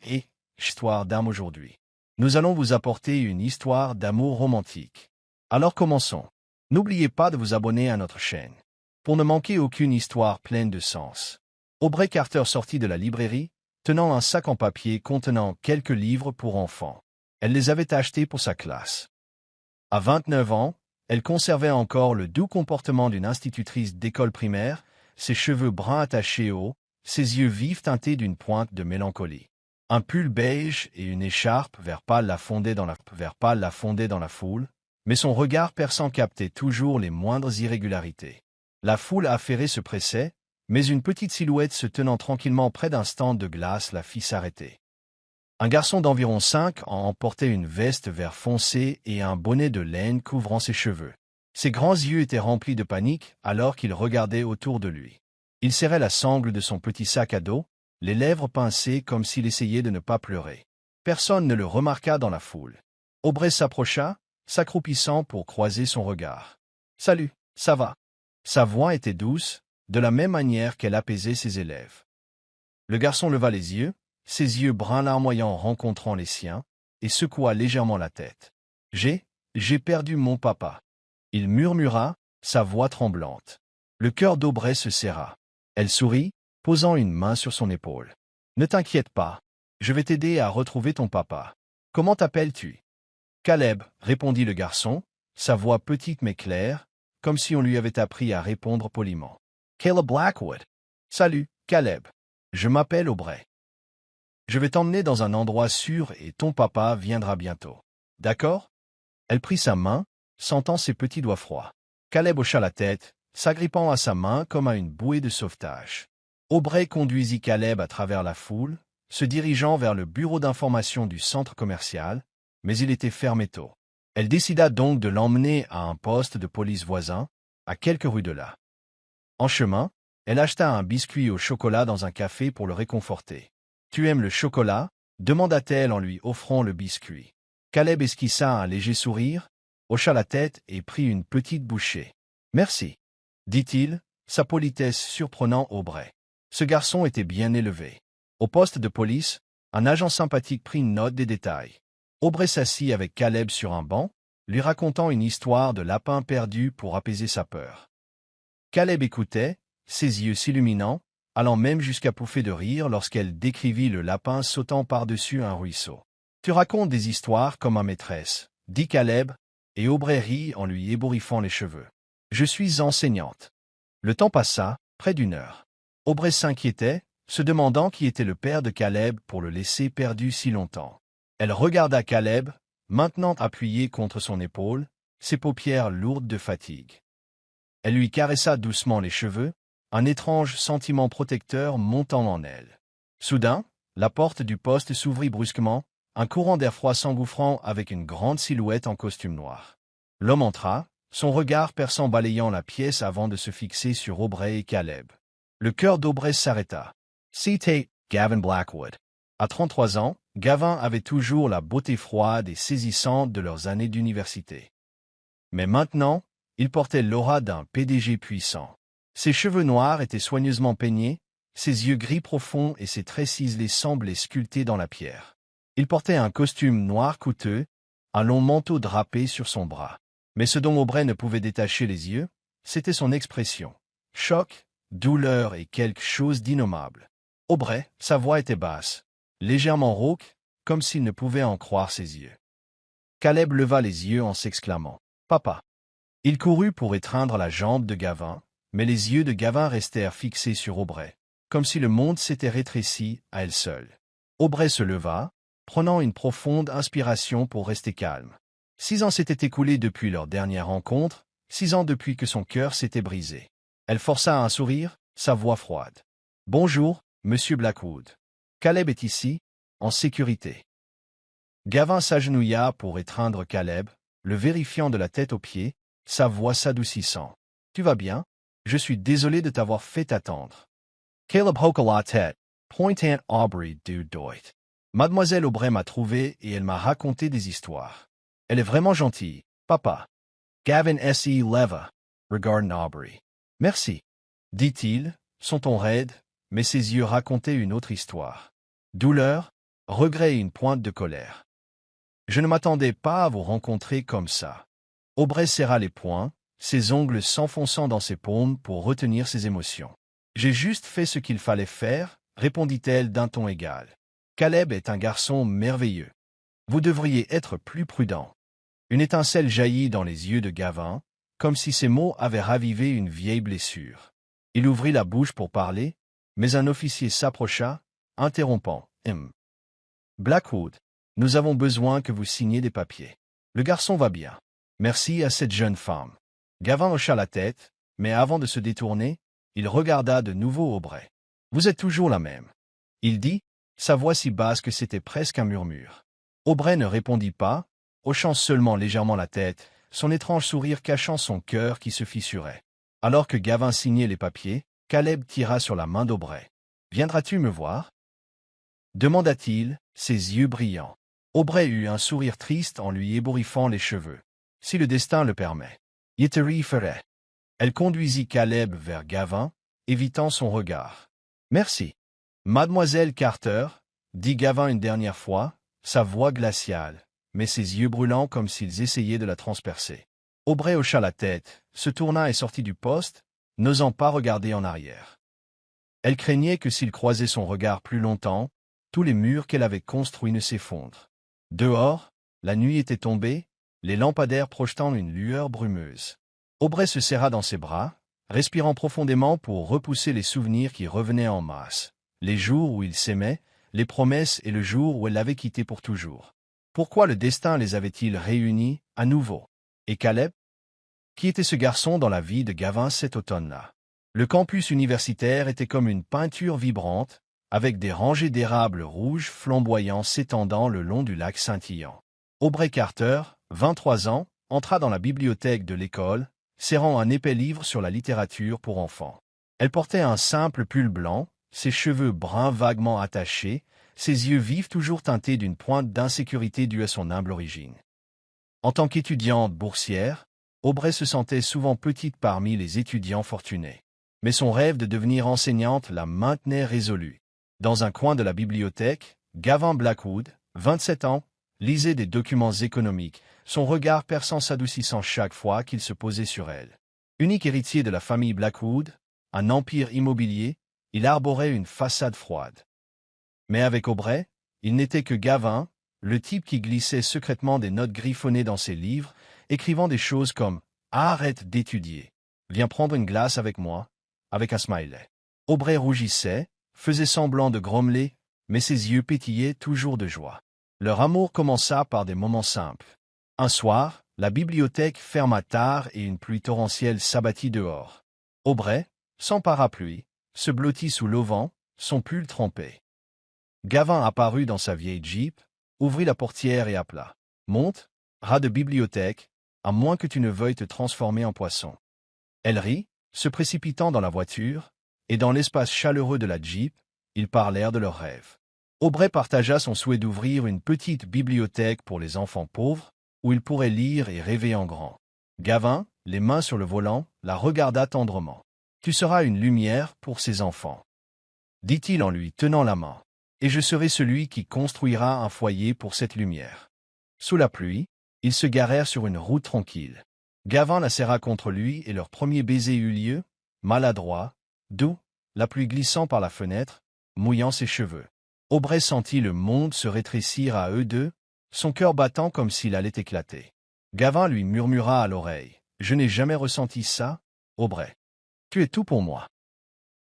et histoire d'âme aujourd'hui. Nous allons vous apporter une histoire d'amour romantique. Alors commençons. N'oubliez pas de vous abonner à notre chaîne pour ne manquer aucune histoire pleine de sens. Aubrey Carter sortit de la librairie, tenant un sac en papier contenant quelques livres pour enfants. Elle les avait achetés pour sa classe. À 29 ans, elle conservait encore le doux comportement d'une institutrice d'école primaire, ses cheveux bruns attachés haut, ses yeux vifs teintés d'une pointe de mélancolie. Un pull beige et une écharpe vert pâle la fondaient dans la foule, mais son regard perçant captait toujours les moindres irrégularités. La foule affairée se pressait, mais une petite silhouette se tenant tranquillement près d'un stand de glace la fit s'arrêter. Un garçon d'environ 5 ans portait une veste vert foncé et un bonnet de laine couvrant ses cheveux. Ses grands yeux étaient remplis de panique alors qu'il regardait autour de lui. Il serrait la sangle de son petit sac à dos, les lèvres pincées comme s'il essayait de ne pas pleurer. Personne ne le remarqua dans la foule. Aubrey s'approcha, s'accroupissant pour croiser son regard. « Salut, ça va ?» Sa voix était douce, de la même manière qu'elle apaisait ses élèves. Le garçon leva les yeux, ses yeux bruns larmoyants rencontrant les siens, et secoua légèrement la tête. « J'ai perdu mon papa. » Il murmura, sa voix tremblante. Le cœur d'Aubrey se serra. Elle sourit, posant une main sur son épaule. « Ne t'inquiète pas, je vais t'aider à retrouver ton papa. Comment t'appelles-tu » ? « Caleb, » répondit le garçon, sa voix petite mais claire, comme si on lui avait appris à répondre poliment. « Caleb Blackwood. »« Salut, Caleb. Je m'appelle Aubrey. Je vais t'emmener dans un endroit sûr et ton papa viendra bientôt. D'accord ?» Elle prit sa main, sentant ses petits doigts froids. Caleb hocha la tête, s'agrippant à sa main comme à une bouée de sauvetage. Aubrey conduisit Caleb à travers la foule, se dirigeant vers le bureau d'information du centre commercial, mais il était fermé tôt. Elle décida donc de l'emmener à un poste de police voisin, à quelques rues de là. En chemin, elle acheta un biscuit au chocolat dans un café pour le réconforter. « Tu aimes le chocolat ?» demanda-t-elle en lui offrant le biscuit. Caleb esquissa un léger sourire, hocha la tête et prit une petite bouchée. « Merci, » dit-il, sa politesse surprenant Aubrey. Ce garçon était bien élevé. Au poste de police, un agent sympathique prit note des détails. Aubrey s'assit avec Caleb sur un banc, lui racontant une histoire de lapin perdu pour apaiser sa peur. Caleb écoutait, ses yeux s'illuminant, allant même jusqu'à pouffer de rire lorsqu'elle décrivit le lapin sautant par-dessus un ruisseau. « Tu racontes des histoires comme ma maîtresse, » dit Caleb, et Aubrey rit en lui ébouriffant les cheveux. « Je suis enseignante. » Le temps passa, près d'une heure. Aubrey s'inquiétait, se demandant qui était le père de Caleb pour le laisser perdu si longtemps. Elle regarda Caleb, maintenant appuyé contre son épaule, ses paupières lourdes de fatigue. Elle lui caressa doucement les cheveux, un étrange sentiment protecteur montant en elle. Soudain, la porte du poste s'ouvrit brusquement, un courant d'air froid s'engouffrant avec une grande silhouette en costume noir. L'homme entra, son regard perçant balayant la pièce avant de se fixer sur Aubrey et Caleb. Le cœur d'Aubrey s'arrêta. C'était Gavin Blackwood. À 33 ans, Gavin avait toujours la beauté froide et saisissante de leurs années d'université. Mais maintenant, il portait l'aura d'un PDG puissant. Ses cheveux noirs étaient soigneusement peignés, ses yeux gris profonds et ses traits ciselés semblaient sculptés dans la pierre. Il portait un costume noir coûteux, un long manteau drapé sur son bras. Mais ce dont Aubrey ne pouvait détacher les yeux, c'était son expression. Choc, douleur et quelque chose d'innommable. Aubrey, sa voix était basse, légèrement rauque, comme s'il ne pouvait en croire ses yeux. Caleb leva les yeux en s'exclamant « Papa !» Il courut pour étreindre la jambe de Gavin, mais les yeux de Gavin restèrent fixés sur Aubrey, comme si le monde s'était rétréci à elle seule. Aubrey se leva, prenant une profonde inspiration pour rester calme. 6 ans s'étaient écoulés depuis leur dernière rencontre, 6 ans depuis que son cœur s'était brisé. Elle força un sourire, sa voix froide. « Bonjour, Monsieur Blackwood. Caleb est ici, en sécurité. » Gavin s'agenouilla pour étreindre Caleb, le vérifiant de la tête aux pieds, sa voix s'adoucissant. « Tu vas bien? Je suis désolé de t'avoir fait attendre. » Caleb hocha la tête, pointant Aubrey du doigt. « Mademoiselle Aubrey m'a trouvé et elle m'a raconté des histoires. Elle est vraiment gentille, papa. » Gavin se leva, regardant Aubrey. « Merci, » dit-il, son ton raide, mais ses yeux racontaient une autre histoire. Douleur, regret et une pointe de colère. Je ne m'attendais pas à vous rencontrer comme ça. Aubrey serra les poings, ses ongles s'enfonçant dans ses paumes pour retenir ses émotions. J'ai juste fait ce qu'il fallait faire, répondit-elle d'un ton égal. Caleb est un garçon merveilleux. Vous devriez être plus prudent. Une étincelle jaillit dans les yeux de Gavin, comme si ces mots avaient ravivé une vieille blessure. Il ouvrit la bouche pour parler, mais un officier s'approcha, interrompant. Blackwood, nous avons besoin que vous signiez des papiers. Le garçon va bien. Merci à cette jeune femme. Gavin hocha la tête, mais avant de se détourner, il regarda de nouveau Aubrey. Vous êtes toujours la même. Il dit, sa voix si basse que c'était presque un murmure. Aubrey ne répondit pas, hochant seulement légèrement la tête, son étrange sourire cachant son cœur qui se fissurait. Alors que Gavin signait les papiers, Caleb tira sur la main d'Aubrey. « Viendras-tu me voir » demanda-t-il, ses yeux brillants. Aubrey eut un sourire triste en lui ébouriffant les cheveux. « Si le destin le permet. » Yeteri ferait. Elle conduisit Caleb vers Gavin, évitant son regard. « Merci. »« Mademoiselle Carter, » dit Gavin une dernière fois, sa voix glaciale, mais ses yeux brûlants comme s'ils essayaient de la transpercer. Aubrey hocha la tête, se tourna et sortit du poste, n'osant pas regarder en arrière. Elle craignait que s'il croisait son regard plus longtemps, tous les murs qu'elle avait construits ne s'effondrent. Dehors, la nuit était tombée, les lampadaires projetant une lueur brumeuse. Aubrey se serra dans ses bras, respirant profondément pour repousser les souvenirs qui revenaient en masse. Les jours où ils s'aimaient, les promesses et le jour où elle l'avait quitté pour toujours. Pourquoi le destin les avait-il réunis à nouveau? Et Caleb? Qui était ce garçon dans la vie de Gavin cet automne-là? Le campus universitaire était comme une peinture vibrante, avec des rangées d'érables rouges flamboyants s'étendant le long du lac scintillant. Aubrey Carter, 23 ans, entra dans la bibliothèque de l'école, serrant un épais livre sur la littérature pour enfants. Elle portait un simple pull blanc, ses cheveux bruns vaguement attachés, ses yeux vifs toujours teintés d'une pointe d'insécurité due à son humble origine. En tant qu'étudiante boursière, Aubrey se sentait souvent petite parmi les étudiants fortunés. Mais son rêve de devenir enseignante la maintenait résolue. Dans un coin de la bibliothèque, Gavin Blackwood, 27 ans, lisait des documents économiques, son regard perçant s'adoucissant chaque fois qu'il se posait sur elle. Unique héritier de la famille Blackwood, un empire immobilier, il arborait une façade froide. Mais avec Aubrey, il n'était que Gavin, le type qui glissait secrètement des notes griffonnées dans ses livres, écrivant des choses comme « Arrête d'étudier. Viens prendre une glace avec moi », avec un smiley. Aubrey rougissait, faisait semblant de grommeler, mais ses yeux pétillaient toujours de joie. Leur amour commença par des moments simples. Un soir, la bibliothèque ferma tard et une pluie torrentielle s'abattit dehors. Aubrey, sans parapluie, se blottit sous l'auvent, son pull trempé. Gavin apparut dans sa vieille Jeep, ouvrit la portière et appela. « Monte, rat de bibliothèque, à moins que tu ne veuilles te transformer en poisson. » Elle rit, se précipitant dans la voiture, et dans l'espace chaleureux de la Jeep, ils parlèrent de leurs rêves. Aubrey partagea son souhait d'ouvrir une petite bibliothèque pour les enfants pauvres, où ils pourraient lire et rêver en grand. Gavin, les mains sur le volant, la regarda tendrement. « Tu seras une lumière pour ces enfants, » dit-il en lui tenant la main. « Et je serai celui qui construira un foyer pour cette lumière. » Sous la pluie, ils se garèrent sur une route tranquille. Gavin la serra contre lui et leur premier baiser eut lieu, maladroit, doux, la pluie glissant par la fenêtre, mouillant ses cheveux. Aubrey sentit le monde se rétrécir à eux deux, son cœur battant comme s'il allait éclater. Gavin lui murmura à l'oreille. « Je n'ai jamais ressenti ça, Aubrey. Tu es tout pour moi. »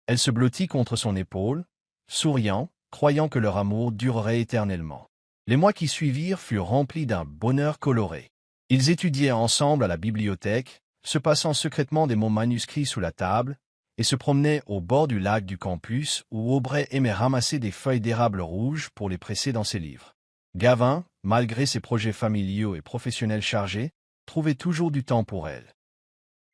Elle se blottit contre son épaule, souriant, croyant que leur amour durerait éternellement. Les mois qui suivirent furent remplis d'un bonheur coloré. Ils étudiaient ensemble à la bibliothèque, se passant secrètement des mots manuscrits sous la table, et se promenaient au bord du lac du campus où Aubrey aimait ramasser des feuilles d'érable rouges pour les presser dans ses livres. Gavin, malgré ses projets familiaux et professionnels chargés, trouvait toujours du temps pour elle.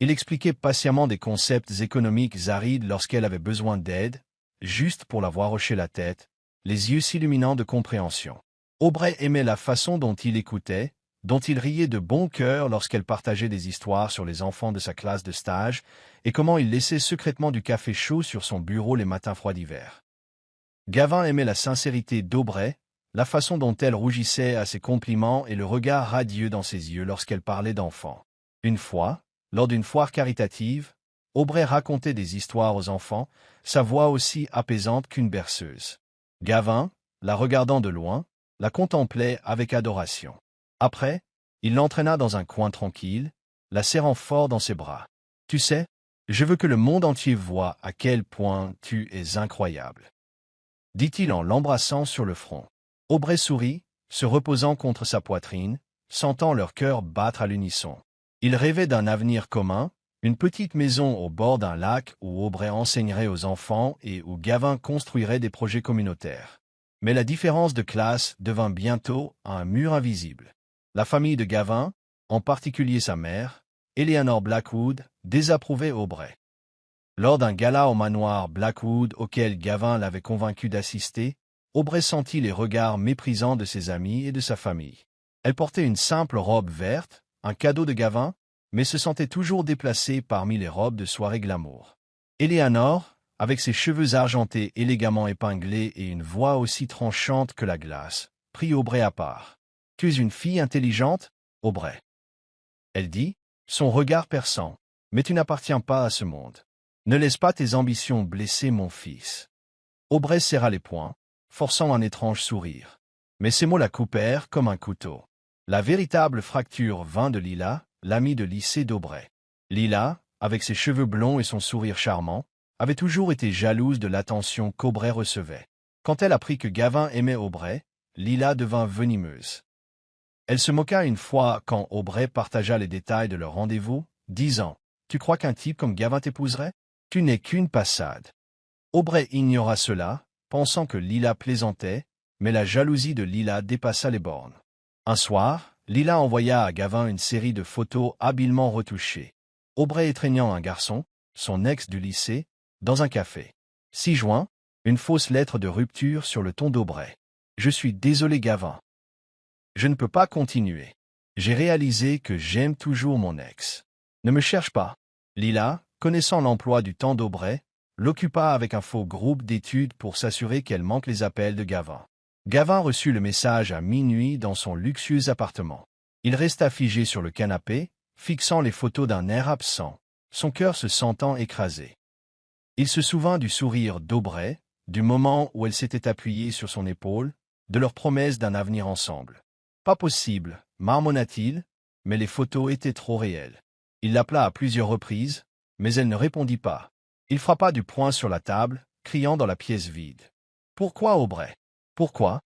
Il expliquait patiemment des concepts économiques arides lorsqu'elle avait besoin d'aide, juste pour la voir hocher la tête, les yeux s'illuminant de compréhension. Aubrey aimait la façon dont il écoutait, dont il riait de bon cœur lorsqu'elle partageait des histoires sur les enfants de sa classe de stage, et comment il laissait secrètement du café chaud sur son bureau les matins froids d'hiver. Gavin aimait la sincérité d'Aubrey, la façon dont elle rougissait à ses compliments et le regard radieux dans ses yeux lorsqu'elle parlait d'enfants. Une fois, lors d'une foire caritative, Aubrey racontait des histoires aux enfants, sa voix aussi apaisante qu'une berceuse. Gavin, la regardant de loin, la contemplait avec adoration. Après, il l'entraîna dans un coin tranquille, la serrant fort dans ses bras. « Tu sais, je veux que le monde entier voie à quel point tu es incroyable. » dit-il en l'embrassant sur le front. Aubrey sourit, se reposant contre sa poitrine, sentant leur cœur battre à l'unisson. Il rêvait d'un avenir commun, une petite maison au bord d'un lac où Aubrey enseignerait aux enfants et où Gavin construirait des projets communautaires. Mais la différence de classe devint bientôt un mur invisible. La famille de Gavin, en particulier sa mère, Eleanor Blackwood, désapprouvait Aubrey. Lors d'un gala au manoir Blackwood auquel Gavin l'avait convaincu d'assister, Aubrey sentit les regards méprisants de ses amis et de sa famille. Elle portait une simple robe verte, un cadeau de Gavin, mais se sentait toujours déplacée parmi les robes de soirée glamour. Eleanor, avec ses cheveux argentés élégamment épinglés et une voix aussi tranchante que la glace, prit Aubrey à part. « Tu es une fille intelligente, Aubrey. » Elle dit, son regard perçant. « Mais tu n'appartiens pas à ce monde. Ne laisse pas tes ambitions blesser mon fils. » Aubrey serra les poings, forçant un étrange sourire. Mais ces mots la coupèrent comme un couteau. La véritable fracture vint de Lila, l'amie de lycée d'Aubrey. Lila, avec ses cheveux blonds et son sourire charmant, avait toujours été jalouse de l'attention qu'Aubrey recevait. Quand elle apprit que Gavin aimait Aubrey, Lila devint venimeuse. Elle se moqua une fois quand Aubrey partagea les détails de leur rendez-vous, disant « Tu crois qu'un type comme Gavin t'épouserait? Tu n'es qu'une passade. » Aubrey ignora cela, pensant que Lila plaisantait, mais la jalousie de Lila dépassa les bornes. Un soir, Lila envoya à Gavin une série de photos habilement retouchées. Aubrey étreignant un garçon, son ex du lycée, dans un café. 6 juin, une fausse lettre de rupture sur le ton d'Aubrey. « Je suis désolé Gavin. Je ne peux pas continuer. J'ai réalisé que j'aime toujours mon ex. Ne me cherche pas. » Lila, connaissant l'emploi du temps d'Aubrey, l'occupa avec un faux groupe d'études pour s'assurer qu'elle manque les appels de Gavin. Gavin reçut le message à minuit dans son luxueux appartement. Il resta figé sur le canapé, fixant les photos d'un air absent, son cœur se sentant écrasé. Il se souvint du sourire d'Aubrey, du moment où elle s'était appuyée sur son épaule, de leur promesse d'un avenir ensemble. « Pas possible, marmonna-t-il, mais les photos étaient trop réelles. » Il l'appela à plusieurs reprises, mais elle ne répondit pas. Il frappa du poing sur la table, criant dans la pièce vide. « Pourquoi, Aubrey? Pourquoi ?»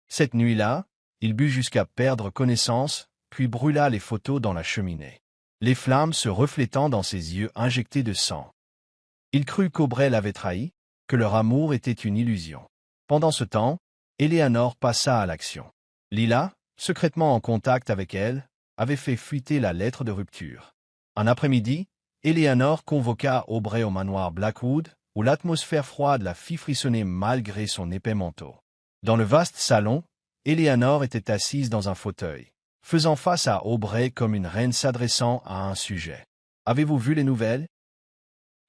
Cette nuit-là, il but jusqu'à perdre connaissance, puis brûla les photos dans la cheminée, les flammes se reflétant dans ses yeux injectés de sang. Il crut qu'Aubrey l'avait trahi, que leur amour était une illusion. Pendant ce temps, Eleanor passa à l'action. Lila, secrètement en contact avec elle, avait fait fuiter la lettre de rupture. Un après-midi, Eleanor convoqua Aubrey au manoir Blackwood, où l'atmosphère froide la fit frissonner malgré son épais manteau. Dans le vaste salon, Eleanor était assise dans un fauteuil, faisant face à Aubrey comme une reine s'adressant à un sujet. « Avez-vous vu les nouvelles ?»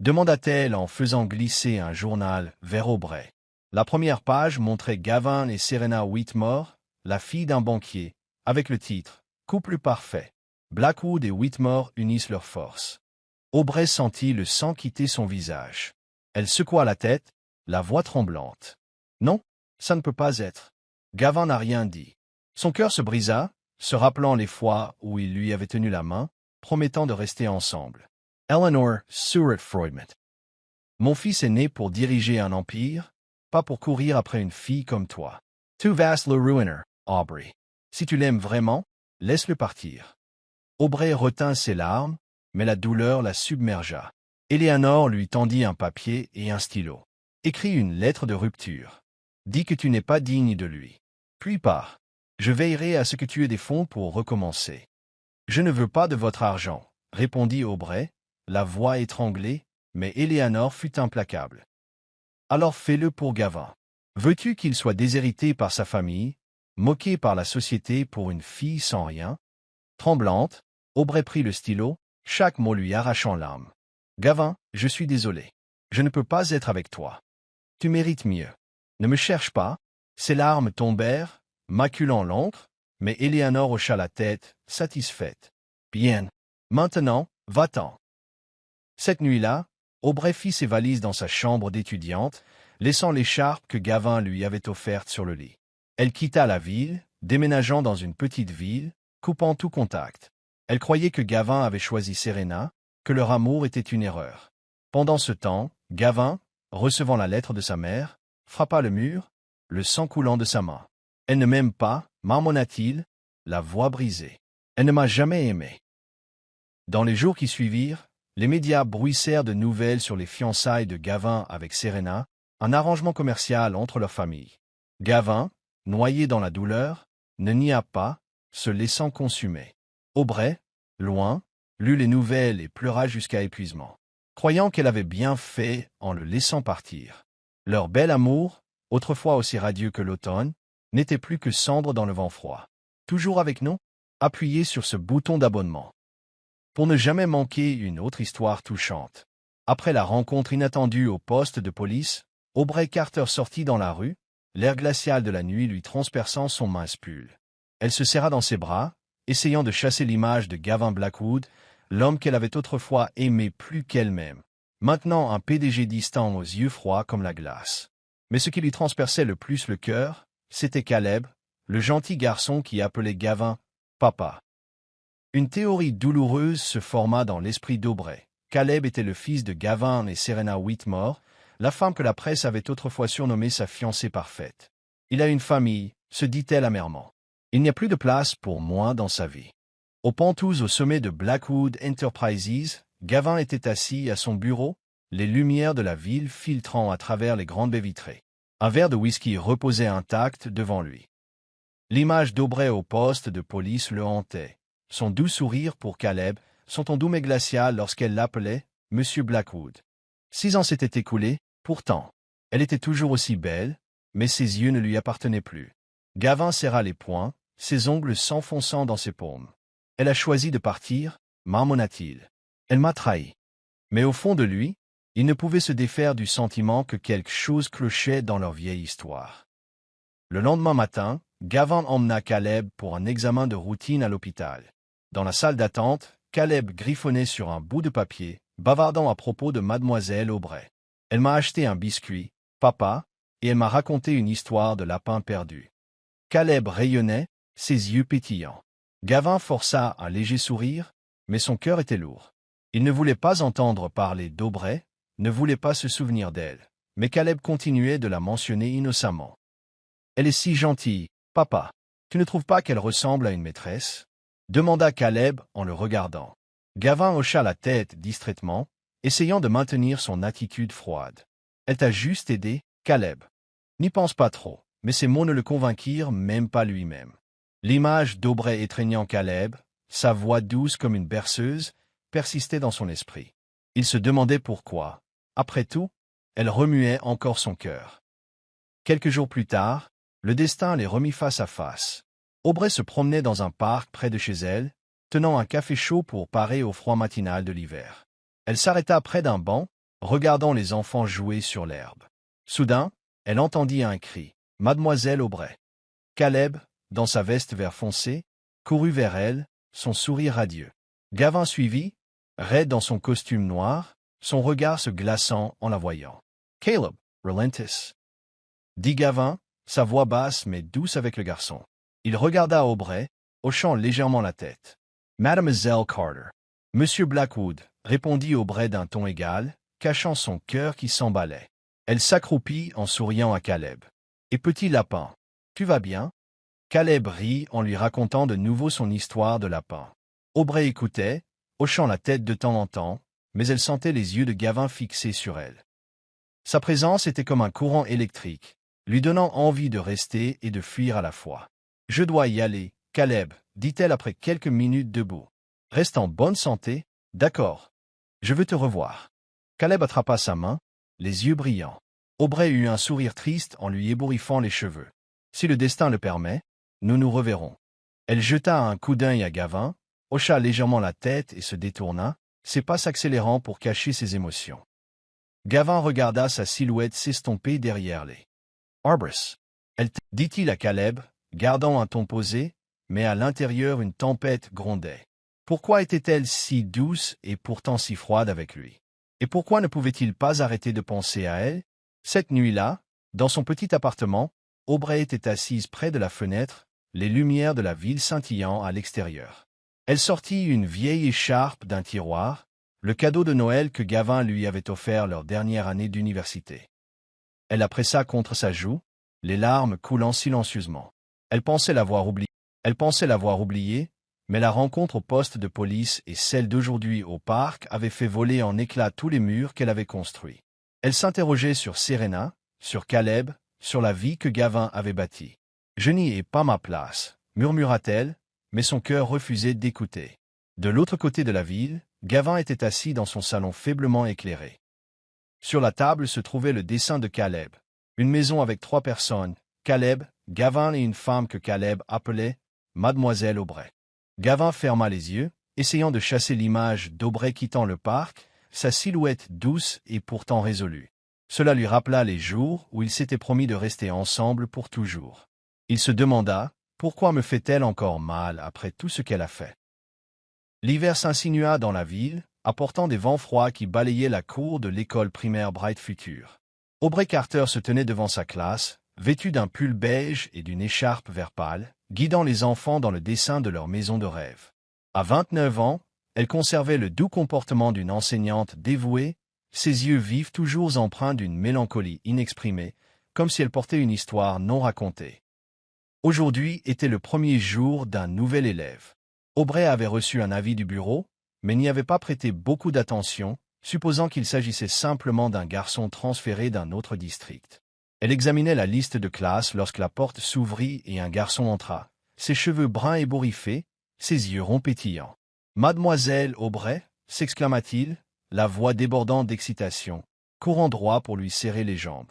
demanda-t-elle en faisant glisser un journal vers Aubrey. La première page montrait Gavin et Serena Whitmore, la fille d'un banquier, avec le titre « Couple parfait. Blackwood et Whitmore unissent leurs forces. » Aubrey sentit le sang quitter son visage. Elle secoua la tête, la voix tremblante. « Non, ça ne peut pas être. » Gavin n'a rien dit. Son cœur se brisa, se rappelant les fois où il lui avait tenu la main, promettant de rester ensemble. Eleanor Surratt-Freudman. Mon fils est né pour diriger un empire, pas pour courir après une fille comme toi. Tu vas le ruiner, Aubrey. Si tu l'aimes vraiment, laisse-le partir. Aubrey retint ses larmes, mais la douleur la submergea. Eleanor lui tendit un papier et un stylo. Écris une lettre de rupture. Dis que tu n'es pas digne de lui. Puis pars. Je veillerai à ce que tu aies des fonds pour recommencer. Je ne veux pas de votre argent, répondit Aubrey, la voix étranglée, mais Eleanor fut implacable. Alors fais-le pour Gavin. Veux-tu qu'il soit déshérité par sa famille, moqué par la société pour une fille sans rien? Tremblante, Aubrey prit le stylo, chaque mot lui arrachant l'âme. Gavin, je suis désolé. Je ne peux pas être avec toi. Tu mérites mieux. Ne me cherche pas. Ses larmes tombèrent, maculant l'encre, mais Éléanore hocha la tête, satisfaite. Bien. Maintenant, va-t'en. Cette nuit-là, Aubrey fit ses valises dans sa chambre d'étudiante, laissant l'écharpe que Gavin lui avait offerte sur le lit. Elle quitta la ville, déménageant dans une petite ville, coupant tout contact. Elle croyait que Gavin avait choisi Serena, que leur amour était une erreur. Pendant ce temps, Gavin, recevant la lettre de sa mère, frappa le mur, le sang coulant de sa main. « Elle ne m'aime pas, marmonna-t-il, la voix brisée. Elle ne m'a jamais aimé. » Dans les jours qui suivirent, les médias bruissèrent de nouvelles sur les fiançailles de Gavin avec Serena, un arrangement commercial entre leurs familles. Gavin, noyé dans la douleur, ne nia pas, se laissant consumer. Aubrey, loin, lut les nouvelles et pleura jusqu'à épuisement, croyant qu'elle avait bien fait en le laissant partir. Leur bel amour, autrefois aussi radieux que l'automne, n'était plus que cendre dans le vent froid. Toujours avec nous? Appuyez sur ce bouton d'abonnement pour ne jamais manquer une autre histoire touchante. Après la rencontre inattendue au poste de police, Aubrey Carter sortit dans la rue, l'air glacial de la nuit lui transperçant son mince pull. Elle se serra dans ses bras, essayant de chasser l'image de Gavin Blackwood, l'homme qu'elle avait autrefois aimé plus qu'elle-même. Maintenant un PDG distant aux yeux froids comme la glace. Mais ce qui lui transperçait le plus le cœur, c'était Caleb, le gentil garçon qui appelait Gavin « Papa ». Une théorie douloureuse se forma dans l'esprit d'Aubrey. Caleb était le fils de Gavin et Serena Whitmore, la femme que la presse avait autrefois surnommée sa fiancée parfaite. Il a une famille, se dit-elle amèrement. Il n'y a plus de place pour moi dans sa vie. Aux pentouses au sommet de Blackwood Enterprises, Gavin était assis à son bureau, les lumières de la ville filtrant à travers les grandes baies vitrées. Un verre de whisky reposait intact devant lui. L'image d'Aubrey au poste de police le hantait. Son doux sourire pour Caleb, son ton doux mais glacial lorsqu'elle l'appelait « Monsieur Blackwood ». 6 ans s'étaient écoulés, pourtant. Elle était toujours aussi belle, mais ses yeux ne lui appartenaient plus. Gavin serra les poings, ses ongles s'enfonçant dans ses paumes. « Elle a choisi de partir » marmonna-t-il. « Elle m'a trahi. » Mais au fond de lui, il ne pouvait se défaire du sentiment que quelque chose clochait dans leur vieille histoire. Le lendemain matin, Gavin emmena Caleb pour un examen de routine à l'hôpital. Dans la salle d'attente, Caleb griffonnait sur un bout de papier, bavardant à propos de mademoiselle Aubrey. « Elle m'a acheté un biscuit, papa, et elle m'a raconté une histoire de lapin perdu. » Caleb rayonnait, ses yeux pétillants. Gavin força un léger sourire, mais son cœur était lourd. Il ne voulait pas entendre parler d'Aubrey, ne voulait pas se souvenir d'elle, mais Caleb continuait de la mentionner innocemment. « Elle est si gentille, papa. Tu ne trouves pas qu'elle ressemble à une maîtresse ?» demanda Caleb en le regardant. Gavin hocha la tête distraitement, essayant de maintenir son attitude froide. « Elle t'a juste aidé, Caleb. N'y pense pas trop. » Mais ces mots ne le convainquirent même pas lui-même. L'image d'Aubrey étreignant Caleb, sa voix douce comme une berceuse, persistait dans son esprit. Il se demandait pourquoi. Après tout, elle remuait encore son cœur. Quelques jours plus tard, le destin les remit face à face. Aubrey se promenait dans un parc près de chez elle, tenant un café chaud pour parer au froid matinal de l'hiver. Elle s'arrêta près d'un banc, regardant les enfants jouer sur l'herbe. Soudain, elle entendit un cri. « Mademoiselle Aubrey !» Caleb, dans sa veste vert foncé, courut vers elle, son sourire radieux. Gavin suivit, raide dans son costume noir, son regard se glaçant en la voyant. « Caleb, relentis !» dit Gavin, sa voix basse mais douce avec le garçon. Il regarda Aubrey, hochant légèrement la tête. « Mademoiselle Carter. »« Monsieur Blackwood » répondit Aubrey d'un ton égal, cachant son cœur qui s'emballait. Elle s'accroupit en souriant à Caleb. « Et petit lapin, tu vas bien ?» Caleb rit en lui racontant de nouveau son histoire de lapin. Aubrey écoutait, hochant la tête de temps en temps, mais elle sentait les yeux de Gavin fixés sur elle. Sa présence était comme un courant électrique, lui donnant envie de rester et de fuir à la fois. « Je dois y aller, Caleb, » dit-elle après quelques minutes debout. « Reste en bonne santé, d'accord. Je veux te revoir. » Caleb attrapa sa main, les yeux brillants. Aubrey eut un sourire triste en lui ébouriffant les cheveux. « Si le destin le permet, nous nous reverrons. » Elle jeta un coup d'œil à Gavin, hocha légèrement la tête et se détourna, ses pas s'accélérant pour cacher ses émotions. Gavin regarda sa silhouette s'estomper derrière les arbres. « Elle dit-il à Caleb, gardant un ton posé, mais à l'intérieur une tempête grondait. Pourquoi était-elle si douce et pourtant si froide avec lui? Et pourquoi ne pouvait-il pas arrêter de penser à elle? Cette nuit-là, dans son petit appartement, Aubrey était assise près de la fenêtre, les lumières de la ville scintillant à l'extérieur. Elle sortit une vieille écharpe d'un tiroir, le cadeau de Noël que Gavin lui avait offert leur dernière année d'université. Elle la pressa contre sa joue, les larmes coulant silencieusement. Elle pensait l'avoir oublié, mais la rencontre au poste de police et celle d'aujourd'hui au parc avaient fait voler en éclats tous les murs qu'elle avait construits. Elle s'interrogeait sur Serena, sur Caleb, sur la vie que Gavin avait bâtie. « Je n'y ai pas ma place », murmura-t-elle, mais son cœur refusait d'écouter. De l'autre côté de la ville, Gavin était assis dans son salon faiblement éclairé. Sur la table se trouvait le dessin de Caleb. Une maison avec 3 personnes, Caleb, Gavin et une femme que Caleb appelait Mademoiselle Aubrey. Gavin ferma les yeux, essayant de chasser l'image d'Aubrey quittant le parc, sa silhouette douce et pourtant résolue. Cela lui rappela les jours où ils s'étaient promis de rester ensemble pour toujours. Il se demanda, pourquoi me fait-elle encore mal après tout ce qu'elle a fait? L'hiver s'insinua dans la ville, apportant des vents froids qui balayaient la cour de l'école primaire Bright Future. Aubrey Carter se tenait devant sa classe, vêtu d'un pull beige et d'une écharpe vert pâle, guidant les enfants dans le dessin de leur maison de rêve. À 29 ans, elle conservait le doux comportement d'une enseignante dévouée, ses yeux vifs toujours empreints d'une mélancolie inexprimée, comme si elle portait une histoire non racontée. Aujourd'hui était le premier jour d'un nouvel élève. Aubrey avait reçu un avis du bureau, mais n'y avait pas prêté beaucoup d'attention, supposant qu'il s'agissait simplement d'un garçon transféré d'un autre district. Elle examinait la liste de classe lorsque la porte s'ouvrit et un garçon entra, ses cheveux bruns ébouriffés, ses yeux ronds pétillants. « Mademoiselle Aubrey » s'exclama-t-il, la voix débordant d'excitation, courant droit pour lui serrer les jambes.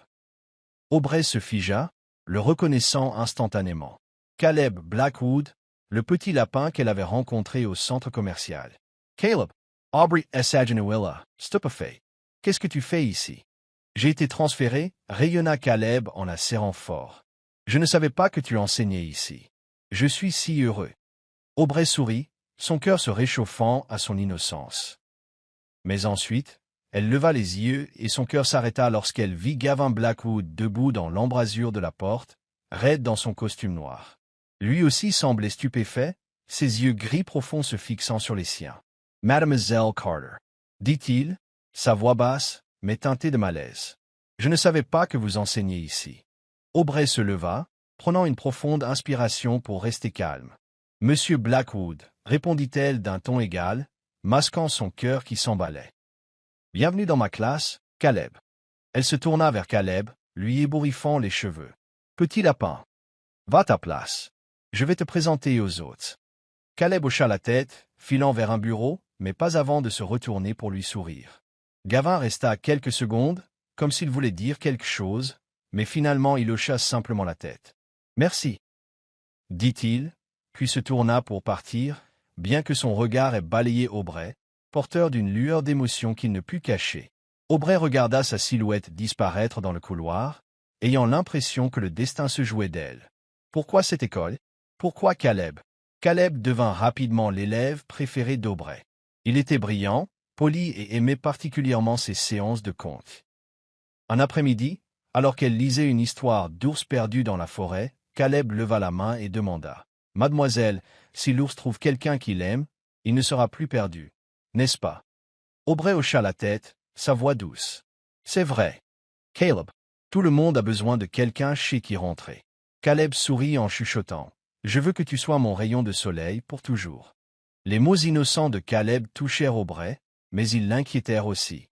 Aubrey se figea, le reconnaissant instantanément. Caleb Blackwood, le petit lapin qu'elle avait rencontré au centre commercial. « Caleb, Aubrey Sajanouilla, stupéfait. Qu'est-ce que tu fais ici? » « J'ai été transféré, rayonna Caleb en la serrant fort. « Je ne savais pas que tu enseignais ici. Je suis si heureux. » Aubrey sourit, son cœur se réchauffant à son innocence. Mais ensuite, elle leva les yeux et son cœur s'arrêta lorsqu'elle vit Gavin Blackwood debout dans l'embrasure de la porte, raide dans son costume noir. Lui aussi semblait stupéfait, ses yeux gris profonds se fixant sur les siens. « Mademoiselle Carter, » dit-il, sa voix basse, mais teintée de malaise. « Je ne savais pas que vous enseignez ici. » Aubrey se leva, prenant une profonde inspiration pour rester calme. « Monsieur Blackwood, » répondit-elle d'un ton égal, masquant son cœur qui s'emballait. « Bienvenue dans ma classe, Caleb. » Elle se tourna vers Caleb, lui ébouriffant les cheveux. « Petit lapin, va à ta place. Je vais te présenter aux autres. » Caleb hocha la tête, filant vers un bureau, mais pas avant de se retourner pour lui sourire. Gavin resta quelques secondes, comme s'il voulait dire quelque chose, mais finalement il hocha simplement la tête. « Merci, » dit-il, puis se tourna pour partir, bien que son regard ait balayé Aubrey, porteur d'une lueur d'émotion qu'il ne put cacher. Aubrey regarda sa silhouette disparaître dans le couloir, ayant l'impression que le destin se jouait d'elle. Pourquoi cette école? Pourquoi Caleb? Caleb devint rapidement l'élève préféré d'Aubrey. Il était brillant, poli et aimait particulièrement ses séances de contes. Un après-midi, alors qu'elle lisait une histoire d'ours perdu dans la forêt, Caleb leva la main et demanda « Mademoiselle, si l'ours trouve quelqu'un qu'il aime, il ne sera plus perdu, n'est-ce pas ?» Aubrey hocha la tête, sa voix douce. « C'est vrai. Caleb, tout le monde a besoin de quelqu'un chez qui rentrer. » Caleb sourit en chuchotant. « Je veux que tu sois mon rayon de soleil pour toujours. » Les mots innocents de Caleb touchèrent Aubrey, mais ils l'inquiétèrent aussi.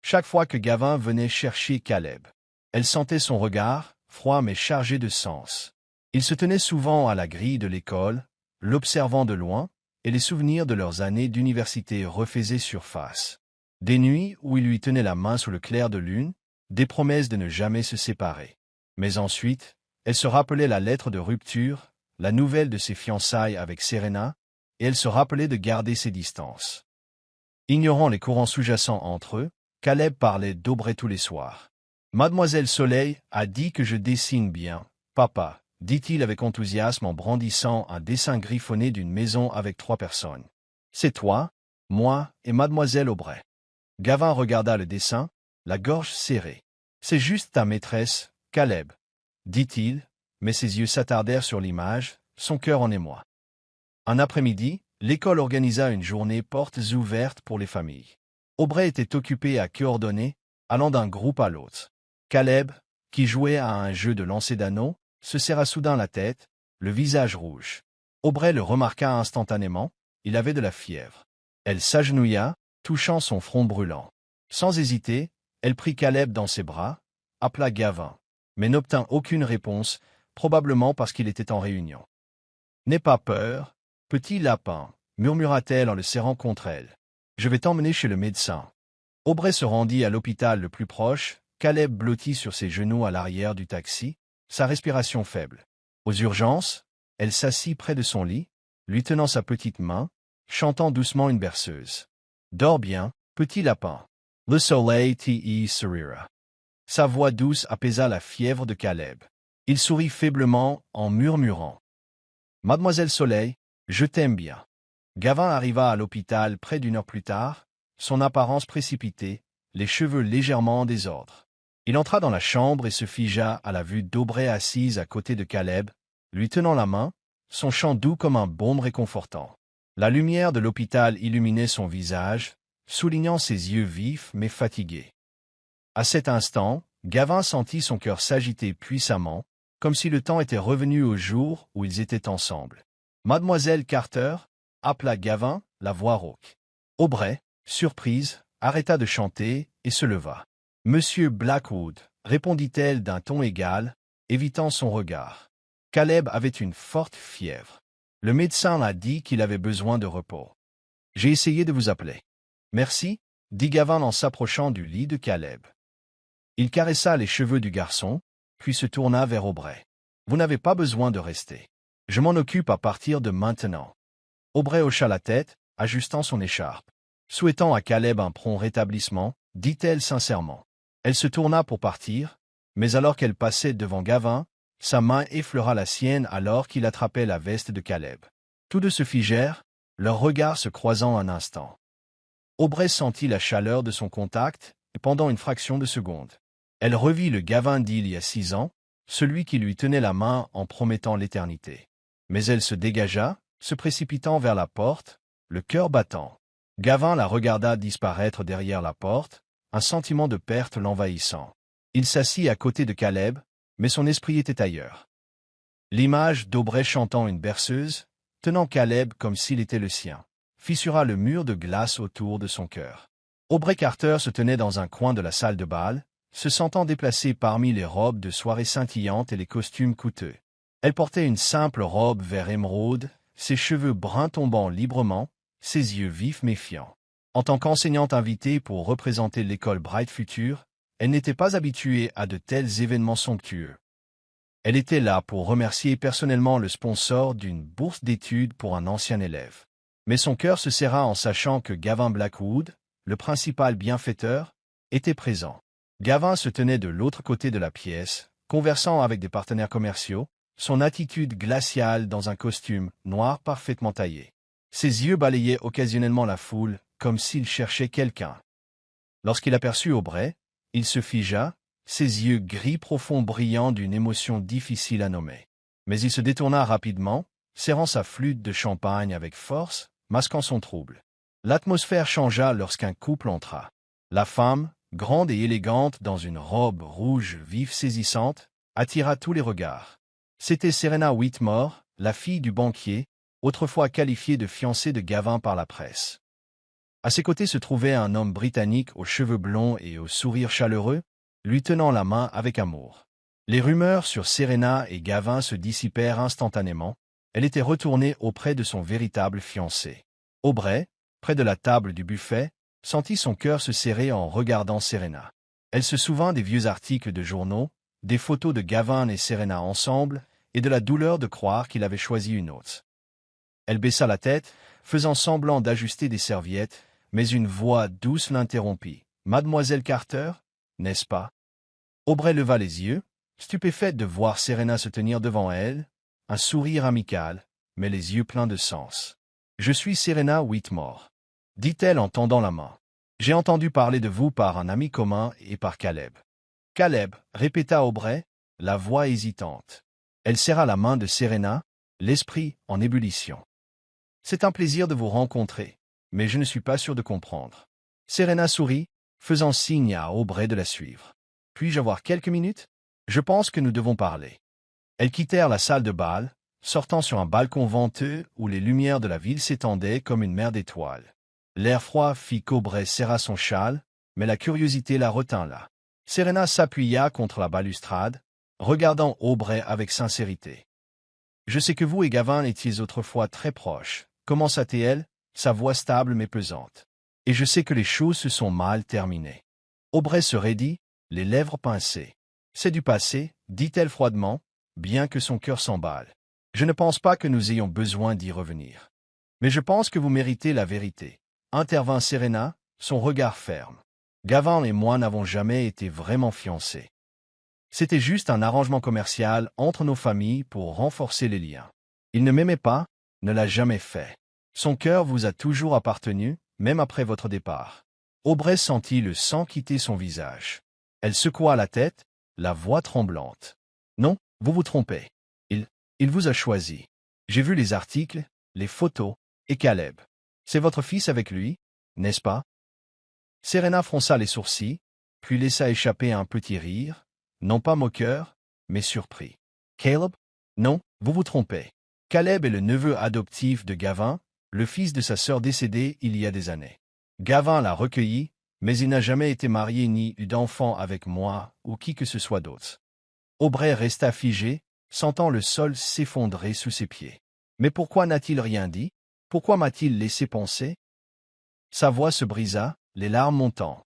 Chaque fois que Gavin venait chercher Caleb, elle sentait son regard, froid mais chargé de sens. Il se tenait souvent à la grille de l'école, l'observant de loin, et les souvenirs de leurs années d'université refaisaient surface. Des nuits où il lui tenait la main sous le clair de lune, des promesses de ne jamais se séparer. Mais ensuite, elle se rappelait la lettre de rupture, la nouvelle de ses fiançailles avec Serena, et elle se rappelait de garder ses distances. Ignorant les courants sous-jacents entre eux, Caleb parlait d'Aubrey tous les soirs. « Mademoiselle Soleil a dit que je dessine bien, papa, » dit-il avec enthousiasme en brandissant un dessin griffonné d'une maison avec 3 personnes. C'est toi, moi et mademoiselle Aubray. Gavin regarda le dessin, la gorge serrée. C'est juste ta maîtresse, Caleb, dit-il, mais ses yeux s'attardèrent sur l'image, son cœur en émoi. Un après-midi, l'école organisa une journée portes ouvertes pour les familles. Aubray était occupé à coordonner, allant d'un groupe à l'autre. Caleb, qui jouait à un jeu de lancer d'anneaux, se serra soudain la tête, le visage rouge. Aubray le remarqua instantanément, il avait de la fièvre. Elle s'agenouilla, touchant son front brûlant. Sans hésiter, elle prit Caleb dans ses bras, appela Gavin, mais n'obtint aucune réponse, probablement parce qu'il était en réunion. « N'aie pas peur, petit lapin, murmura-t-elle en le serrant contre elle. Je vais t'emmener chez le médecin. Aubray se rendit à l'hôpital le plus proche, Caleb blotti sur ses genoux à l'arrière du taxi, sa respiration faible. Aux urgences, elle s'assit près de son lit, lui tenant sa petite main, chantant doucement une berceuse. Dors bien, petit lapin. Le soleil t'y sourira. Sa voix douce apaisa la fièvre de Caleb. Il sourit faiblement en murmurant. Mademoiselle Soleil, je t'aime bien. Gavin arriva à l'hôpital près d'une heure plus tard, son apparence précipitée, les cheveux légèrement en désordre. Il entra dans la chambre et se figea à la vue d'Aubray assise à côté de Caleb, lui tenant la main, son chant doux comme un baume réconfortant. La lumière de l'hôpital illuminait son visage, soulignant ses yeux vifs mais fatigués. À cet instant, Gavin sentit son cœur s'agiter puissamment, comme si le temps était revenu au jour où ils étaient ensemble. « Mademoiselle Carter » appela Gavin, la voix rauque. Aubray, surprise, arrêta de chanter et se leva. « Monsieur Blackwood » répondit-elle d'un ton égal, évitant son regard. Caleb avait une forte fièvre. Le médecin a dit qu'il avait besoin de repos. « J'ai essayé de vous appeler. »« Merci » dit Gavin en s'approchant du lit de Caleb. Il caressa les cheveux du garçon, puis se tourna vers Aubray. « Vous n'avez pas besoin de rester. Je m'en occupe à partir de maintenant. » Aubray hocha la tête, ajustant son écharpe. Souhaitant à Caleb un prompt rétablissement, dit-elle sincèrement. Elle se tourna pour partir, mais alors qu'elle passait devant Gavin, sa main effleura la sienne alors qu'il attrapait la veste de Caleb. Tous deux se figèrent, leurs regards se croisant un instant. Aubray sentit la chaleur de son contact, et pendant une fraction de seconde. Elle revit le Gavin d'il y a 6 ans, celui qui lui tenait la main en promettant l'éternité. Mais elle se dégagea, se précipitant vers la porte, le cœur battant. Gavin la regarda disparaître derrière la porte, un sentiment de perte l'envahissant. Il s'assit à côté de Caleb, mais son esprit était ailleurs. L'image d'Aubray chantant une berceuse, tenant Caleb comme s'il était le sien, fissura le mur de glace autour de son cœur. Aubray Carter se tenait dans un coin de la salle de bal, se sentant déplacée parmi les robes de soirée scintillantes et les costumes coûteux. Elle portait une simple robe vert émeraude, ses cheveux bruns tombant librement, ses yeux vifs méfiants. En tant qu'enseignante invitée pour représenter l'école Bright Future, elle n'était pas habituée à de tels événements somptueux. Elle était là pour remercier personnellement le sponsor d'une bourse d'études pour un ancien élève. Mais son cœur se serra en sachant que Gavin Blackwood, le principal bienfaiteur, était présent. Gavin se tenait de l'autre côté de la pièce, conversant avec des partenaires commerciaux, son attitude glaciale dans un costume noir parfaitement taillé. Ses yeux balayaient occasionnellement la foule, comme s'il cherchait quelqu'un. Lorsqu'il aperçut Aubray, il se figea, ses yeux gris profonds brillant d'une émotion difficile à nommer. Mais il se détourna rapidement, serrant sa flûte de champagne avec force, masquant son trouble. L'atmosphère changea lorsqu'un couple entra. La femme, grande et élégante dans une robe rouge vive saisissante, attira tous les regards. C'était Serena Whitmore, la fille du banquier, autrefois qualifiée de fiancée de Gavin par la presse. À ses côtés se trouvait un homme britannique aux cheveux blonds et au sourire chaleureux, lui tenant la main avec amour. Les rumeurs sur Serena et Gavin se dissipèrent instantanément, elle était retournée auprès de son véritable fiancé. Aubray, près de la table du buffet, sentit son cœur se serrer en regardant Serena. Elle se souvint des vieux articles de journaux, des photos de Gavin et Serena ensemble, et de la douleur de croire qu'il avait choisi une autre. Elle baissa la tête, faisant semblant d'ajuster des serviettes, mais une voix douce l'interrompit. « Mademoiselle Carter, n'est-ce pas ?» Aubray leva les yeux, stupéfaite de voir Serena se tenir devant elle, un sourire amical, mais les yeux pleins de sens. « Je suis Serena Whitmore, » dit-elle en tendant la main. « J'ai entendu parler de vous par un ami commun et par Caleb. » « Caleb, » répéta Aubrey, la voix hésitante. Elle serra la main de Serena, l'esprit en ébullition. « C'est un plaisir de vous rencontrer, mais je ne suis pas sûr de comprendre. » Serena sourit, faisant signe à Aubrey de la suivre. « Puis-je avoir quelques minutes? Je pense que nous devons parler. » Elles quittèrent la salle de bal, sortant sur un balcon venteux où les lumières de la ville s'étendaient comme une mer d'étoiles. L'air froid fit qu'Aubrey serra son châle, mais la curiosité la retint là. Serena s'appuya contre la balustrade, regardant Aubrey avec sincérité. « Je sais que vous et Gavin étiez autrefois très proches, » commença-t-elle, sa voix stable mais pesante. « Et je sais que les choses se sont mal terminées. » Aubrey se raidit, les lèvres pincées. « C'est du passé, » dit-elle froidement, bien que son cœur s'emballe. « Je ne pense pas que nous ayons besoin d'y revenir. Mais je pense que vous méritez la vérité, » intervint Serena, son regard ferme. « Gavin et moi n'avons jamais été vraiment fiancés. C'était juste un arrangement commercial entre nos familles pour renforcer les liens. Il ne m'aimait pas, ne l'a jamais fait. Son cœur vous a toujours appartenu, même après votre départ. » Aubrey sentit le sang quitter son visage. Elle secoua la tête, la voix tremblante. « Non, vous vous trompez. Il vous a choisi. J'ai vu les articles, les photos, et Caleb. C'est votre fils avec lui, n'est-ce pas? » Serena fronça les sourcils, puis laissa échapper un petit rire, non pas moqueur, mais surpris. « Caleb? Non, vous vous trompez. Caleb est le neveu adoptif de Gavin, le fils de sa sœur décédée il y a des années. Gavin l'a recueilli, mais il n'a jamais été marié ni eu d'enfant avec moi ou qui que ce soit d'autre. » Aubrey resta figé, sentant le sol s'effondrer sous ses pieds. « Mais pourquoi n'a-t-il rien dit? Pourquoi m'a-t-il laissé penser? » Sa voix se brisa, les larmes montant.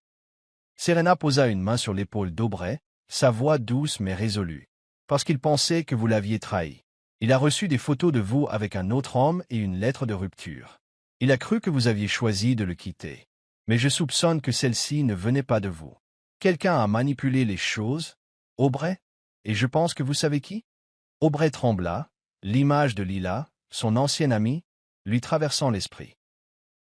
Serena posa une main sur l'épaule d'Aubrey, sa voix douce mais résolue. « Parce qu'il pensait que vous l'aviez trahi. Il a reçu des photos de vous avec un autre homme et une lettre de rupture. Il a cru que vous aviez choisi de le quitter. Mais je soupçonne que celle-ci ne venait pas de vous. Quelqu'un a manipulé les choses, Aubrey, et je pense que vous savez qui? » Aubrey trembla, l'image de Lila, son ancienne amie, lui traversant l'esprit.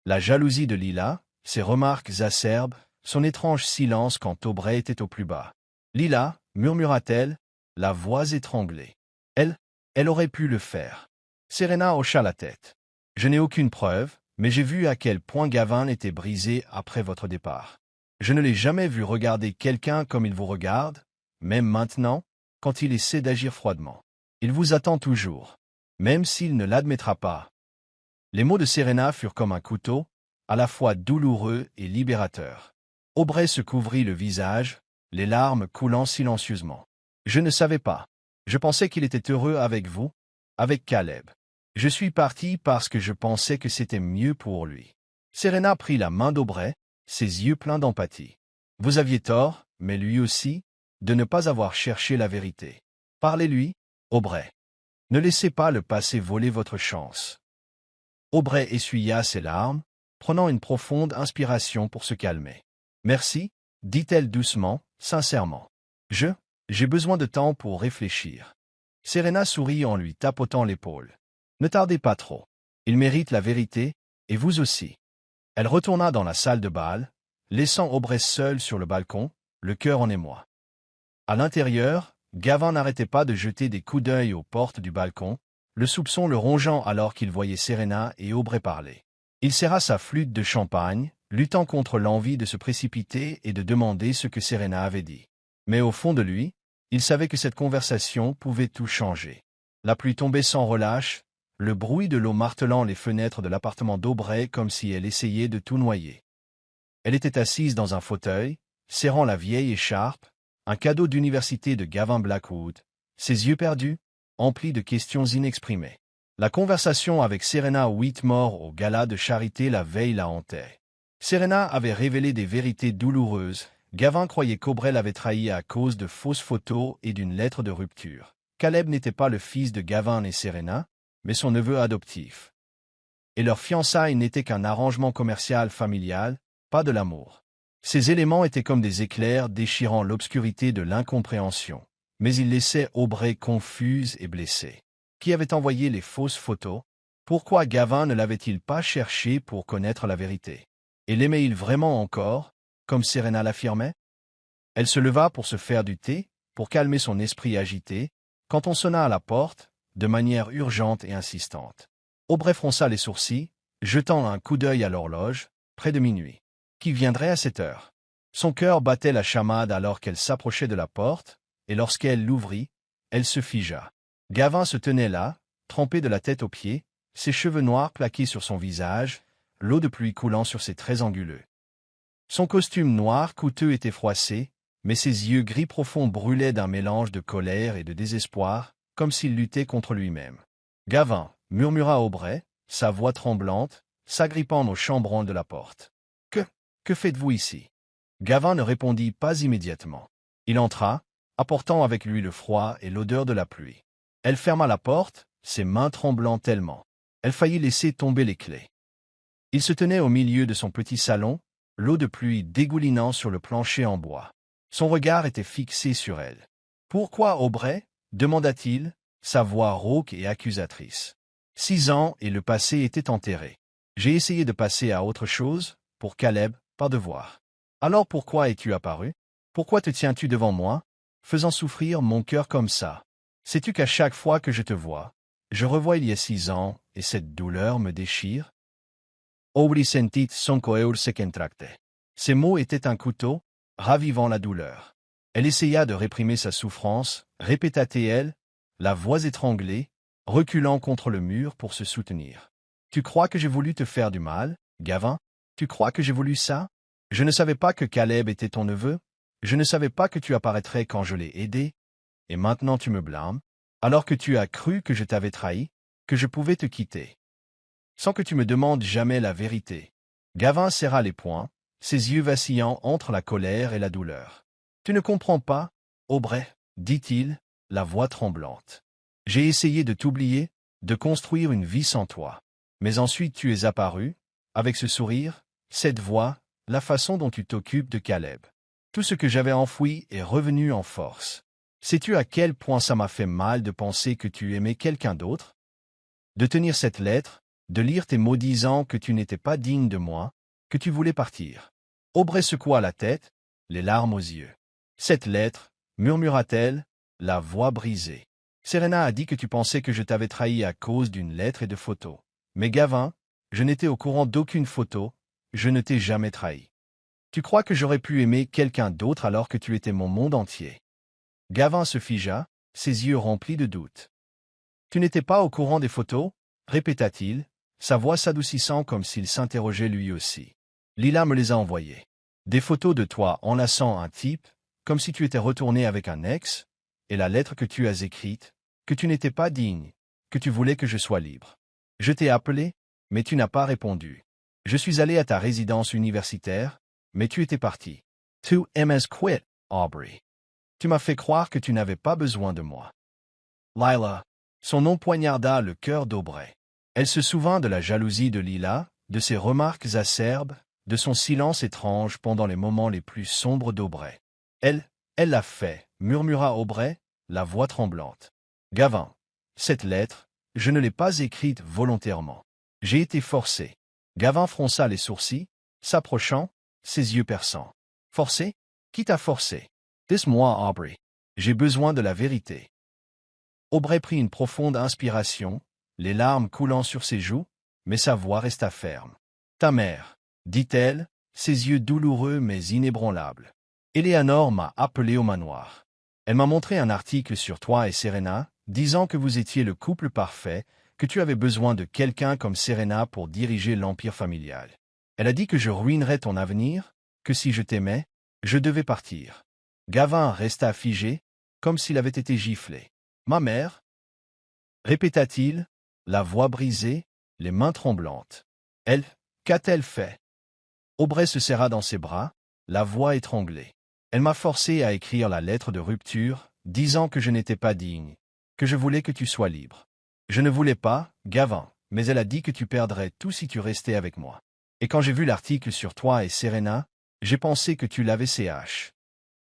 La jalousie de Lila, ses remarques acerbes, son étrange silence quand Aubrey était au plus bas. « Lila, » murmura-t-elle, la voix étranglée. Elle aurait pu le faire. Serena hocha la tête. « Je n'ai aucune preuve, mais j'ai vu à quel point Gavin était brisé après votre départ. Je ne l'ai jamais vu regarder quelqu'un comme il vous regarde, même maintenant, quand il essaie d'agir froidement. Il vous attend toujours, même s'il ne l'admettra pas. » Les mots de Serena furent comme un couteau, à la fois douloureux et libérateur. Aubrey se couvrit le visage, les larmes coulant silencieusement. « Je ne savais pas. Je pensais qu'il était heureux avec vous, avec Caleb. Je suis parti parce que je pensais que c'était mieux pour lui. » Serena prit la main d'Aubrey, ses yeux pleins d'empathie. « Vous aviez tort, mais lui aussi, de ne pas avoir cherché la vérité. Parlez-lui, Aubrey. Ne laissez pas le passé voler votre chance. » Aubrey essuya ses larmes, prenant une profonde inspiration pour se calmer. « Merci, » dit-elle doucement, sincèrement. « J'ai besoin de temps pour réfléchir. » Serena sourit en lui tapotant l'épaule. « Ne tardez pas trop. Il mérite la vérité, et vous aussi. » Elle retourna dans la salle de bal, laissant Aubrey seul sur le balcon, le cœur en émoi. À l'intérieur, Gavin n'arrêtait pas de jeter des coups d'œil aux portes du balcon, le soupçon le rongeant alors qu'il voyait Serena et Aubrey parler. Il serra sa flûte de champagne, luttant contre l'envie de se précipiter et de demander ce que Serena avait dit. Mais au fond de lui, il savait que cette conversation pouvait tout changer. La pluie tombait sans relâche, le bruit de l'eau martelant les fenêtres de l'appartement d'Aubrey comme si elle essayait de tout noyer. Elle était assise dans un fauteuil, serrant la vieille écharpe, un cadeau d'université de Gavin Blackwood, ses yeux perdus, emplis de questions inexprimées. La conversation avec Serena Whitmore au gala de charité la veille la hantait. Serena avait révélé des vérités douloureuses. Gavin croyait qu'Aubrey l'avait trahi à cause de fausses photos et d'une lettre de rupture. Caleb n'était pas le fils de Gavin et Serena, mais son neveu adoptif. Et leur fiançailles n'était qu'un arrangement commercial familial, pas de l'amour. Ces éléments étaient comme des éclairs déchirant l'obscurité de l'incompréhension. mais il laissait Aubrey confuse et blessée. Qui avait envoyé les fausses photos? Pourquoi Gavin ne l'avait-il pas cherché pour connaître la vérité? Et l'aimait-il vraiment encore, comme Serena l'affirmait? Elle se leva pour se faire du thé, pour calmer son esprit agité, quand on sonna à la porte, de manière urgente et insistante. Aubrey fronça les sourcils, jetant un coup d'œil à l'horloge, près de minuit. Qui viendrait à cette heure? Son cœur battait la chamade alors qu'elle s'approchait de la porte, et lorsqu'elle l'ouvrit, elle se figea. Gavin se tenait là, trempé de la tête aux pieds, ses cheveux noirs plaqués sur son visage, l'eau de pluie coulant sur ses traits anguleux. Son costume noir coûteux était froissé, mais ses yeux gris profonds brûlaient d'un mélange de colère et de désespoir, comme s'il luttait contre lui-même. « Gavin » murmura Aubrey, sa voix tremblante, s'agrippant au chambranle de la porte. « Que faites-vous ici » Gavin ne répondit pas immédiatement. Il entra, apportant avec lui le froid et l'odeur de la pluie. Elle ferma la porte, ses mains tremblant tellement. Elle faillit laisser tomber les clés. Il se tenait au milieu de son petit salon, l'eau de pluie dégoulinant sur le plancher en bois. Son regard était fixé sur elle. « Pourquoi, Aubrey » demanda-t-il, sa voix rauque et accusatrice. 6 ans et le passé étaient enterrés. J'ai essayé de passer à autre chose, pour Caleb, par devoir. Alors pourquoi es-tu apparu? Pourquoi te tiens-tu devant moi, faisant souffrir mon cœur comme ça? Sais-tu qu'à chaque fois que je te vois, je revois il y a 6 ans, et cette douleur me déchire? Aubrey sentit son cœur se contracter. Ces mots étaient un couteau, ravivant la douleur. Elle essaya de réprimer sa souffrance, répéta-t-elle, la voix étranglée, reculant contre le mur pour se soutenir. Tu crois que j'ai voulu te faire du mal, Gavin? Tu crois que j'ai voulu ça? Je ne savais pas que Caleb était ton neveu. Je ne savais pas que tu apparaîtrais quand je l'ai aidé. Et maintenant tu me blâmes, alors que tu as cru que je t'avais trahi, que je pouvais te quitter. Sans que tu me demandes jamais la vérité. Gavin serra les poings, ses yeux vacillants entre la colère et la douleur. Tu ne comprends pas, Aubrey, dit-il, la voix tremblante. J'ai essayé de t'oublier, de construire une vie sans toi. Mais ensuite tu es apparu, avec ce sourire, cette voix, la façon dont tu t'occupes de Caleb. Tout ce que j'avais enfoui est revenu en force. Sais-tu à quel point ça m'a fait mal de penser que tu aimais quelqu'un d'autre? De tenir cette lettre, de lire tes mots disant que tu n'étais pas digne de moi, que tu voulais partir. Aubrey secoua la tête, les larmes aux yeux. Cette lettre, murmura-t-elle, la voix brisée. Serena a dit que tu pensais que je t'avais trahi à cause d'une lettre et de photos. Mais Gavin, je n'étais au courant d'aucune photo, je ne t'ai jamais trahi. Tu crois que j'aurais pu aimer quelqu'un d'autre alors que tu étais mon monde entier? Gavin se figea, ses yeux remplis de doute. Tu n'étais pas au courant des photos? Répéta-t-il, sa voix s'adoucissant comme s'il s'interrogeait lui aussi. Lila me les a envoyées. Des photos de toi enlaçant un type, comme si tu étais retourné avec un ex, et la lettre que tu as écrite, que tu n'étais pas digne, que tu voulais que je sois libre. Je t'ai appelé, mais tu n'as pas répondu. Je suis allé à ta résidence universitaire, mais tu étais parti. Tu m'as quitté, Aubrey. Tu m'as fait croire que tu n'avais pas besoin de moi. Lila. Son nom poignarda le cœur d'Aubrey. Elle se souvint de la jalousie de Lila, de ses remarques acerbes, de son silence étrange pendant les moments les plus sombres d'Aubrey. Elle l'a fait, murmura Aubrey, la voix tremblante. Gavin, cette lettre, je ne l'ai pas écrite volontairement. J'ai été forcé. Gavin fronça les sourcils, s'approchant, ses yeux perçants. Forcé? Qui t'a forcé? Dis-moi, Aubrey. J'ai besoin de la vérité. Aubrey prit une profonde inspiration, les larmes coulant sur ses joues, mais sa voix resta ferme. Ta mère, dit-elle, ses yeux douloureux mais inébranlables. Eleanor m'a appelé au manoir. Elle m'a montré un article sur toi et Serena, disant que vous étiez le couple parfait, que tu avais besoin de quelqu'un comme Serena pour diriger l'empire familial. Elle a dit que je ruinerais ton avenir, que si je t'aimais, je devais partir. Gavin resta figé, comme s'il avait été giflé. Ma mère? Répéta-t-il, la voix brisée, les mains tremblantes. Elle, qu'a-t-elle fait? Aubrey se serra dans ses bras, la voix étranglée. Elle m'a forcé à écrire la lettre de rupture, disant que je n'étais pas digne, que je voulais que tu sois libre. Je ne voulais pas, Gavin, mais elle a dit que tu perdrais tout si tu restais avec moi. Et quand j'ai vu l'article sur toi et Serena, j'ai pensé que tu l'avais CH.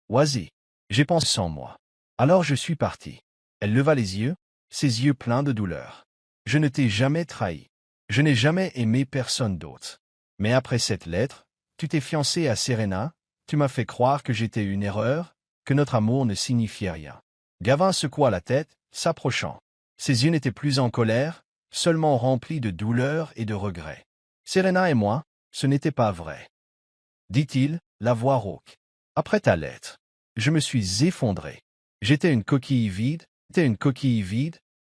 Oisy. J'ai pensé sans moi. Alors je suis parti. Elle leva les yeux, ses yeux pleins de douleur. Je ne t'ai jamais trahi. Je n'ai jamais aimé personne d'autre. Mais après cette lettre, tu t'es fiancé à Serena, tu m'as fait croire que j'étais une erreur, que notre amour ne signifiait rien. Gavin secoua la tête, s'approchant. Ses yeux n'étaient plus en colère, seulement remplis de douleur et de regret. Serena et moi, ce n'était pas vrai, dit-il, la voix rauque. Après ta lettre, je me suis effondré. J'étais une coquille vide,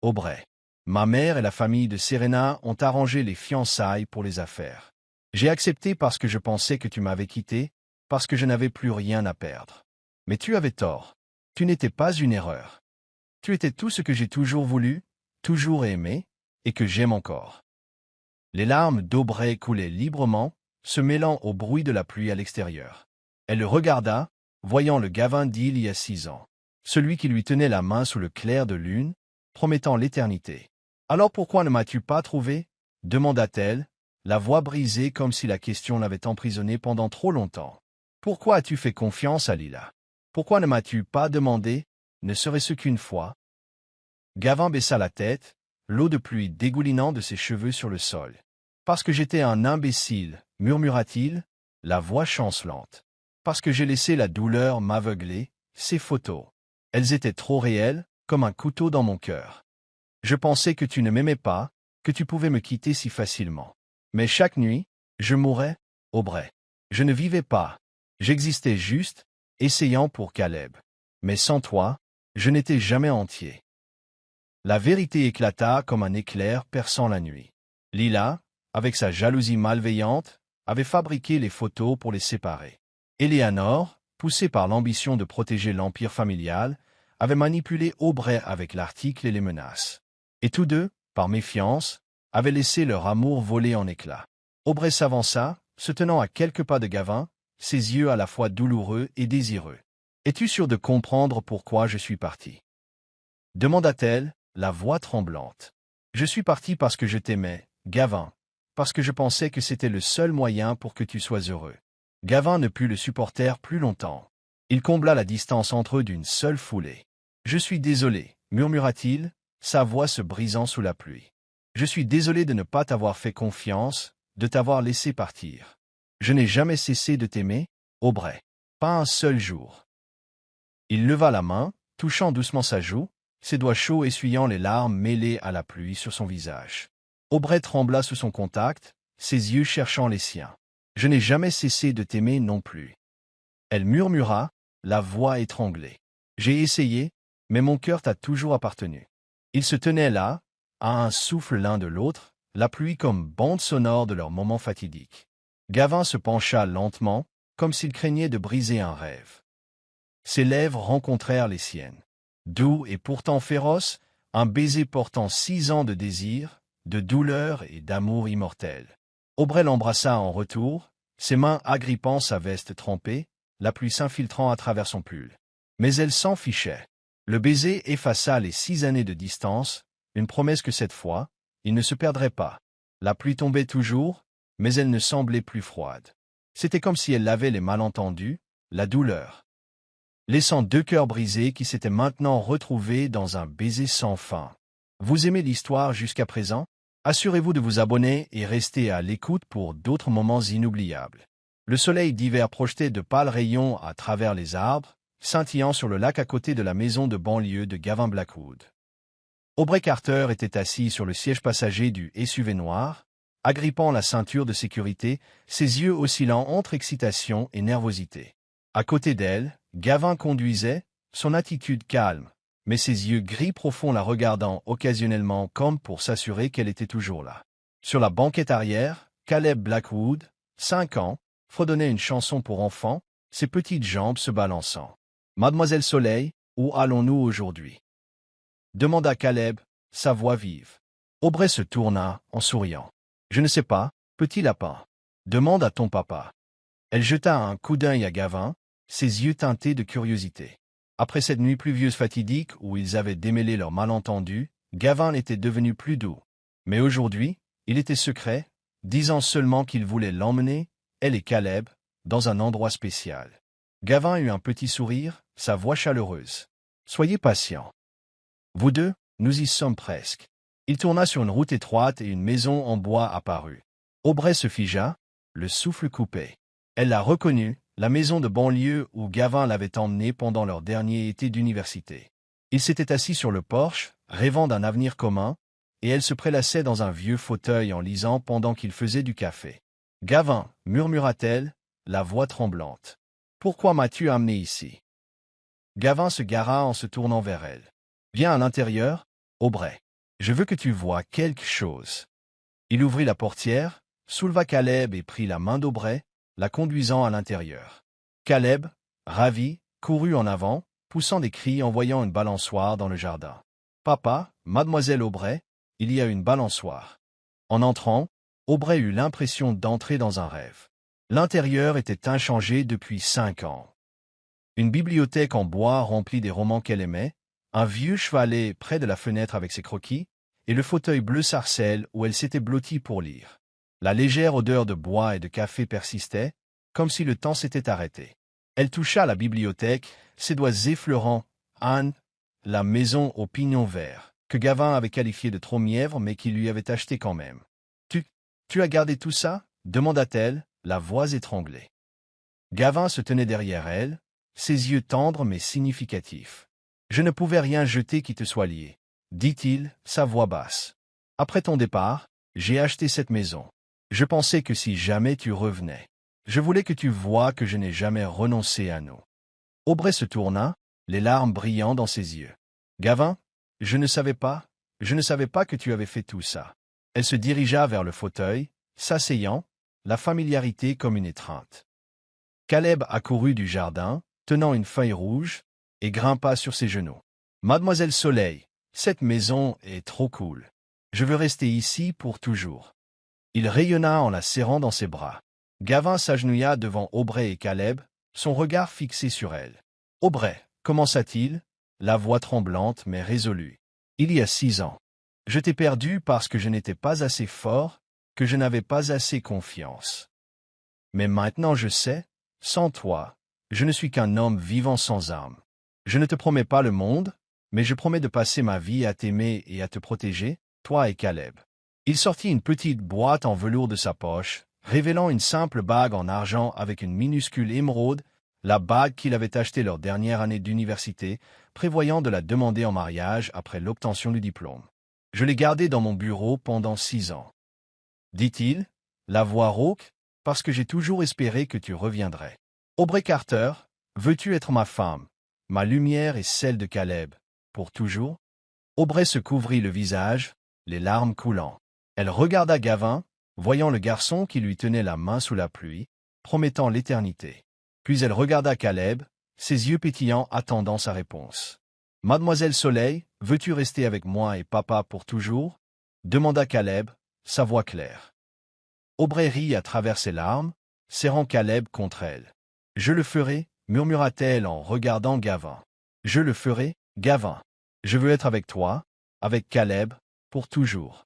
Aubrey. Ma mère et la famille de Serena ont arrangé les fiançailles pour les affaires. J'ai accepté parce que je pensais que tu m'avais quitté, parce que je n'avais plus rien à perdre. Mais tu avais tort. Tu n'étais pas une erreur. Tu étais tout ce que j'ai toujours voulu, toujours aimé, et que j'aime encore. Les larmes d'Aubrey coulaient librement, se mêlant au bruit de la pluie à l'extérieur. Elle le regarda, voyant le Gavin d'il y a 6 ans. Celui qui lui tenait la main sous le clair de lune, promettant l'éternité. « Alors pourquoi ne m'as-tu pas trouvé » demanda-t-elle, la voix brisée comme si la question l'avait emprisonnée pendant trop longtemps. « Pourquoi as-tu fait confiance à Lila? Pourquoi ne m'as-tu pas demandé, ne serait-ce qu'une fois » Gavin baissa la tête, l'eau de pluie dégoulinant de ses cheveux sur le sol. « Parce que j'étais un imbécile, murmura-t-il, la voix chancelante. Parce que j'ai laissé la douleur m'aveugler, ces photos. Elles étaient trop réelles, comme un couteau dans mon cœur. Je pensais que tu ne m'aimais pas, que tu pouvais me quitter si facilement. Mais chaque nuit, je mourais, Aubrey. Je ne vivais pas. J'existais juste, essayant pour Caleb. Mais sans toi, je n'étais jamais entier. » La vérité éclata comme un éclair perçant la nuit. Lila, avec sa jalousie malveillante, avait fabriqué les photos pour les séparer. Eleanor, poussée par l'ambition de protéger l'empire familial, avait manipulé Aubrey avec l'article et les menaces. Et tous deux, par méfiance, avaient laissé leur amour voler en éclats. Aubrey s'avança, se tenant à quelques pas de Gavin, ses yeux à la fois douloureux et désireux. « Es-tu sûr de comprendre pourquoi je suis parti » demanda-t-elle, la voix tremblante. « Je suis parti parce que je t'aimais, Gavin, parce que je pensais que c'était le seul moyen pour que tu sois heureux. » Gavin ne put le supporter plus longtemps. Il combla la distance entre eux d'une seule foulée. « Je suis désolé, » murmura-t-il, sa voix se brisant sous la pluie. « Je suis désolé de ne pas t'avoir fait confiance, de t'avoir laissé partir. Je n'ai jamais cessé de t'aimer, Aubrey. Pas un seul jour. » Il leva la main, touchant doucement sa joue, ses doigts chauds essuyant les larmes mêlées à la pluie sur son visage. Aubrey trembla sous son contact, ses yeux cherchant les siens. « Je n'ai jamais cessé de t'aimer non plus. » Elle murmura, la voix étranglée. « J'ai essayé, mais mon cœur t'a toujours appartenu. » Ils se tenaient là, à un souffle l'un de l'autre, la pluie comme bande sonore de leur moment fatidique. Gavin se pencha lentement, comme s'il craignait de briser un rêve. Ses lèvres rencontrèrent les siennes. Doux et pourtant féroce, un baiser portant 6 ans de désir, de douleur et d'amour immortel. Aubrey l'embrassa en retour, ses mains agrippant sa veste trempée, la pluie s'infiltrant à travers son pull. Mais elle s'en fichait. Le baiser effaça les 6 années de distance, une promesse que cette fois, il ne se perdrait pas. La pluie tombait toujours, mais elle ne semblait plus froide. C'était comme si elle lavait les malentendus, la douleur, laissant 2 cœurs brisés qui s'étaient maintenant retrouvés dans un baiser sans fin. Vous aimez l'histoire jusqu'à présent? Assurez-vous de vous abonner et restez à l'écoute pour d'autres moments inoubliables. Le soleil d'hiver projetait de pâles rayons à travers les arbres, scintillant sur le lac à côté de la maison de banlieue de Gavin Blackwood. Aubrey Carter était assis sur le siège passager du SUV noir, agrippant la ceinture de sécurité, ses yeux oscillant entre excitation et nervosité. À côté d'elle, Gavin conduisait, son attitude calme, mais ses yeux gris profonds la regardant occasionnellement comme pour s'assurer qu'elle était toujours là. Sur la banquette arrière, Caleb Blackwood, 5 ans, fredonnait une chanson pour enfants, ses petites jambes se balançant. « Mademoiselle Soleil, où allons-nous aujourd'hui » demanda Caleb, sa voix vive. Aubrey se tourna, en souriant. « Je ne sais pas, petit lapin. Demande à ton papa. » Elle jeta un coup d'œil à Gavin, ses yeux teintés de curiosité. Après cette nuit pluvieuse fatidique où ils avaient démêlé leurs malentendus, Gavin était devenu plus doux. Mais aujourd'hui, il était secret, disant seulement qu'il voulait l'emmener, elle et Caleb, dans un endroit spécial. Gavin eut un petit sourire, sa voix chaleureuse. « Soyez patients. Vous deux, nous y sommes presque. Il tourna sur une route étroite et une maison en bois apparut. Aubrey se figea, le souffle coupé. Elle l'a reconnue, la maison de banlieue où Gavin l'avait emmenée pendant leur dernier été d'université. Il s'était assis sur le porche, rêvant d'un avenir commun, et elle se prélassait dans un vieux fauteuil en lisant pendant qu'il faisait du café. « Gavin, murmura-t-elle, la voix tremblante. Pourquoi m'as-tu amené ici ?» Gavin se gara en se tournant vers elle. « Viens à l'intérieur, Aubrey. Je veux que tu voies quelque chose. » Il ouvrit la portière, souleva Caleb et prit la main d'Aubrey, la conduisant à l'intérieur. Caleb, ravi, courut en avant, poussant des cris en voyant une balançoire dans le jardin. « Papa, mademoiselle Aubrey, il y a une balançoire. » En entrant, Aubrey eut l'impression d'entrer dans un rêve. L'intérieur était inchangé depuis 5 ans. Une bibliothèque en bois remplie des romans qu'elle aimait, un vieux chevalet près de la fenêtre avec ses croquis, et le fauteuil bleu sarcelle où elle s'était blottie pour lire. La légère odeur de bois et de café persistait, comme si le temps s'était arrêté. Elle toucha la bibliothèque, ses doigts effleurant Anne, la maison au pignon vert, que Gavin avait qualifiée de trop mièvre mais qui lui avait acheté quand même. Tu as gardé tout ça ?» demanda-t-elle, la voix étranglée. Gavin se tenait derrière elle, ses yeux tendres mais significatifs. « Je ne pouvais rien jeter qui te soit lié, » dit-il, sa voix basse. « Après ton départ, j'ai acheté cette maison. Je pensais que si jamais tu revenais, je voulais que tu voies que je n'ai jamais renoncé à nous. » Aubrey se tourna, les larmes brillant dans ses yeux. « Gavin, je ne savais pas que tu avais fait tout ça. » Elle se dirigea vers le fauteuil, s'asseyant, la familiarité comme une étreinte. Caleb accourut du jardin, tenant une feuille rouge, et grimpa sur ses genoux. « Mademoiselle Soleil, cette maison est trop cool. Je veux rester ici pour toujours. » Il rayonna en la serrant dans ses bras. Gavin s'agenouilla devant Aubrey et Caleb, son regard fixé sur elle. « Aubrey, » commença-t-il, la voix tremblante mais résolue. « Il y a 6 ans. Je t'ai perdu parce que je n'étais pas assez fort, que je n'avais pas assez confiance. Mais maintenant je sais, sans toi, je ne suis qu'un homme vivant sans âme. Je ne te promets pas le monde, mais je promets de passer ma vie à t'aimer et à te protéger, toi et Caleb. » Il sortit une petite boîte en velours de sa poche, révélant une simple bague en argent avec une minuscule émeraude, la bague qu'il avait achetée leur dernière année d'université, prévoyant de la demander en mariage après l'obtention du diplôme. « Je l'ai gardée dans mon bureau pendant 6 ans. » dit-il, la voix rauque, parce que j'ai toujours espéré que tu reviendrais. « Aubrey Carter, veux-tu être ma femme, ma lumière et celle de Caleb, pour toujours ?» Aubrey se couvrit le visage, les larmes coulant. Elle regarda Gavin, voyant le garçon qui lui tenait la main sous la pluie, promettant l'éternité. Puis elle regarda Caleb, ses yeux pétillants attendant sa réponse. « Mademoiselle Soleil, veux-tu rester avec moi et papa pour toujours ?» demanda Caleb, sa voix claire. Aubrey rit à travers ses larmes, serrant Caleb contre elle. « Je le ferai, » murmura-t-elle en regardant Gavin. « Je le ferai, Gavin. Je veux être avec toi, avec Caleb, pour toujours. »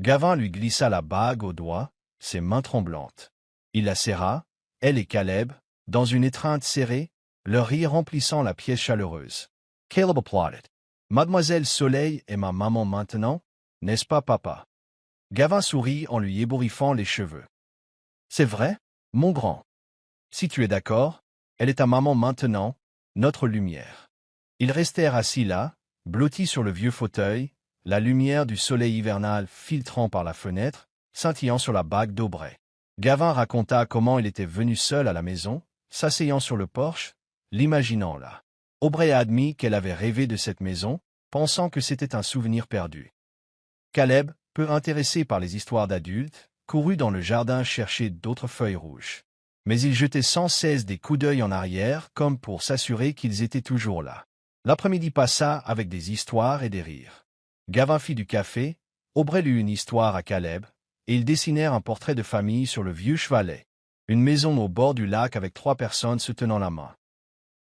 Gavin lui glissa la bague au doigt, ses mains tremblantes. Il la serra, elle et Caleb, dans une étreinte serrée, leur rire remplissant la pièce chaleureuse. Caleb applaudit. « Mademoiselle Soleil est ma maman maintenant, n'est-ce pas, papa ?» Gavin sourit en lui ébouriffant les cheveux. « C'est vrai, mon grand. Si tu es d'accord, elle est ta maman maintenant, notre lumière. » Ils restèrent assis là, blottis sur le vieux fauteuil, la lumière du soleil hivernal filtrant par la fenêtre, scintillant sur la bague d'Aubrey. Gavin raconta comment il était venu seul à la maison, s'asseyant sur le porche, l'imaginant là. Aubrey admit qu'elle avait rêvé de cette maison, pensant que c'était un souvenir perdu. Caleb, peu intéressé par les histoires d'adultes, courut dans le jardin chercher d'autres feuilles rouges. Mais il jetait sans cesse des coups d'œil en arrière comme pour s'assurer qu'ils étaient toujours là. L'après-midi passa avec des histoires et des rires. Gavin fit du café, Aubrey lut une histoire à Caleb, et ils dessinèrent un portrait de famille sur le vieux chevalet, une maison au bord du lac avec 3 personnes se tenant la main.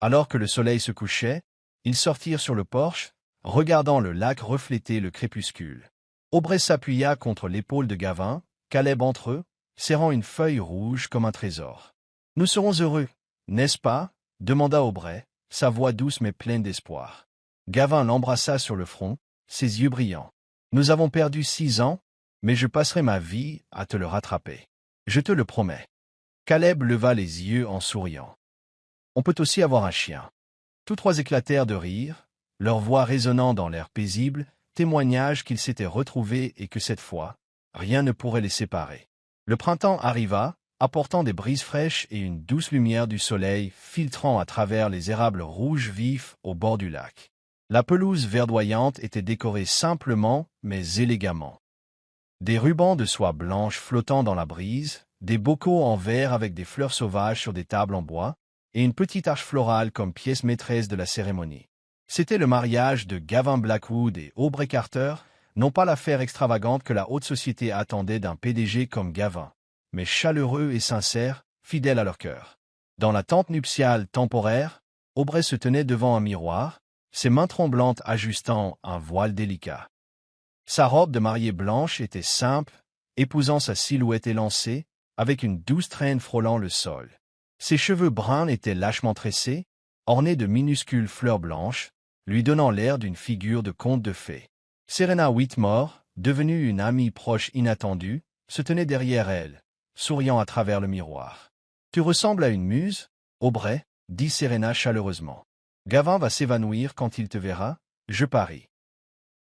Alors que le soleil se couchait, ils sortirent sur le porche, regardant le lac refléter le crépuscule. Aubrey s'appuya contre l'épaule de Gavin, Caleb entre eux, serrant une feuille rouge comme un trésor. « Nous serons heureux, n'est-ce pas ?» demanda Aubrey, sa voix douce mais pleine d'espoir. Gavin l'embrassa sur le front, ses yeux brillants. Nous avons perdu 6 ans, mais je passerai ma vie à te le rattraper. Je te le promets. Caleb leva les yeux en souriant. On peut aussi avoir un chien. Tous trois éclatèrent de rire, leur voix résonnant dans l'air paisible, témoignage qu'ils s'étaient retrouvés et que cette fois, rien ne pourrait les séparer. Le printemps arriva, apportant des brises fraîches et une douce lumière du soleil filtrant à travers les érables rouges vifs au bord du lac. La pelouse verdoyante était décorée simplement mais élégamment. Des rubans de soie blanche flottant dans la brise, des bocaux en verre avec des fleurs sauvages sur des tables en bois, et une petite arche florale comme pièce maîtresse de la cérémonie. C'était le mariage de Gavin Blackwood et Aubrey Carter, non pas l'affaire extravagante que la haute société attendait d'un PDG comme Gavin, mais chaleureux et sincère, fidèle à leur cœur. Dans la tente nuptiale temporaire, Aubrey se tenait devant un miroir, ses mains tremblantes ajustant un voile délicat. Sa robe de mariée blanche était simple, épousant sa silhouette élancée, avec une douce traîne frôlant le sol. Ses cheveux bruns étaient lâchement tressés, ornés de minuscules fleurs blanches, lui donnant l'air d'une figure de conte de fées. Serena Whitmore, devenue une amie proche inattendue, se tenait derrière elle, souriant à travers le miroir. « Tu ressembles à une muse, Aubrey, » dit Serena chaleureusement. « Gavin va s'évanouir quand il te verra, je parie. »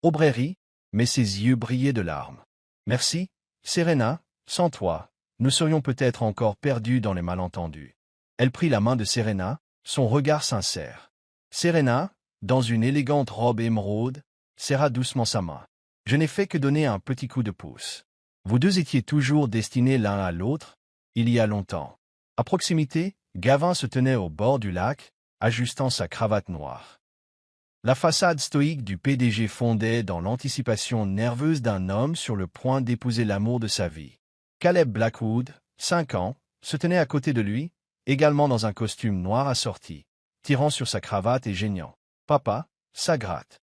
Aubrey rit, mais ses yeux brillaient de larmes. « Merci, Serena, sans toi, nous serions peut-être encore perdus dans les malentendus. » Elle prit la main de Serena, son regard sincère. Serena, dans une élégante robe émeraude, serra doucement sa main. « Je n'ai fait que donner un petit coup de pouce. Vous deux étiez toujours destinés l'un à l'autre, il y a longtemps. » À proximité, Gavin se tenait au bord du lac, ajustant sa cravate noire. La façade stoïque du PDG fondait dans l'anticipation nerveuse d'un homme sur le point d'épouser l'amour de sa vie. Caleb Blackwood, 5 ans, se tenait à côté de lui, également dans un costume noir assorti, tirant sur sa cravate et geignant. « Papa, ça gratte. »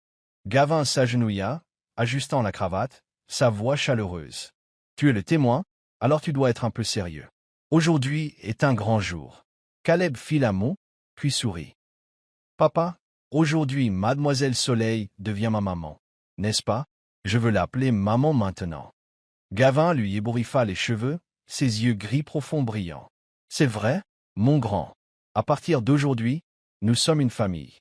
Gavin s'agenouilla, ajustant la cravate, sa voix chaleureuse. « Tu es le témoin, alors tu dois être un peu sérieux. Aujourd'hui est un grand jour. » Caleb fit la moue, puis sourit. « Papa, aujourd'hui Mademoiselle Soleil devient ma maman. N'est-ce pas? Je veux l'appeler maman maintenant. » Gavin lui ébouriffa les cheveux, ses yeux gris profonds brillants. « C'est vrai, mon grand. À partir d'aujourd'hui, nous sommes une famille. »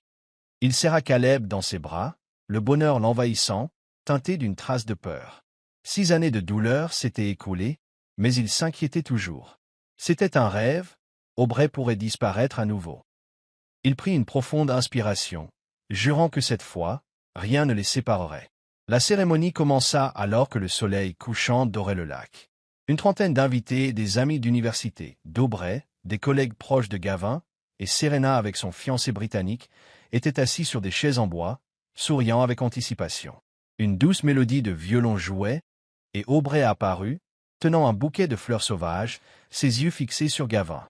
Il serra Caleb dans ses bras, le bonheur l'envahissant, teinté d'une trace de peur. 6 années de douleur s'étaient écoulées, mais il s'inquiétait toujours. C'était un rêve, Aubrey pourrait disparaître à nouveau. Il prit une profonde inspiration, jurant que cette fois, rien ne les séparerait. La cérémonie commença alors que le soleil couchant dorait le lac. Une trentaine d'invités, des amis d'université, d'Aubrey, des collègues proches de Gavin, et Serena avec son fiancé britannique, étaient assis sur des chaises en bois, souriant avec anticipation. Une douce mélodie de violon jouait, et Aubrey apparut, tenant un bouquet de fleurs sauvages, ses yeux fixés sur Gavin.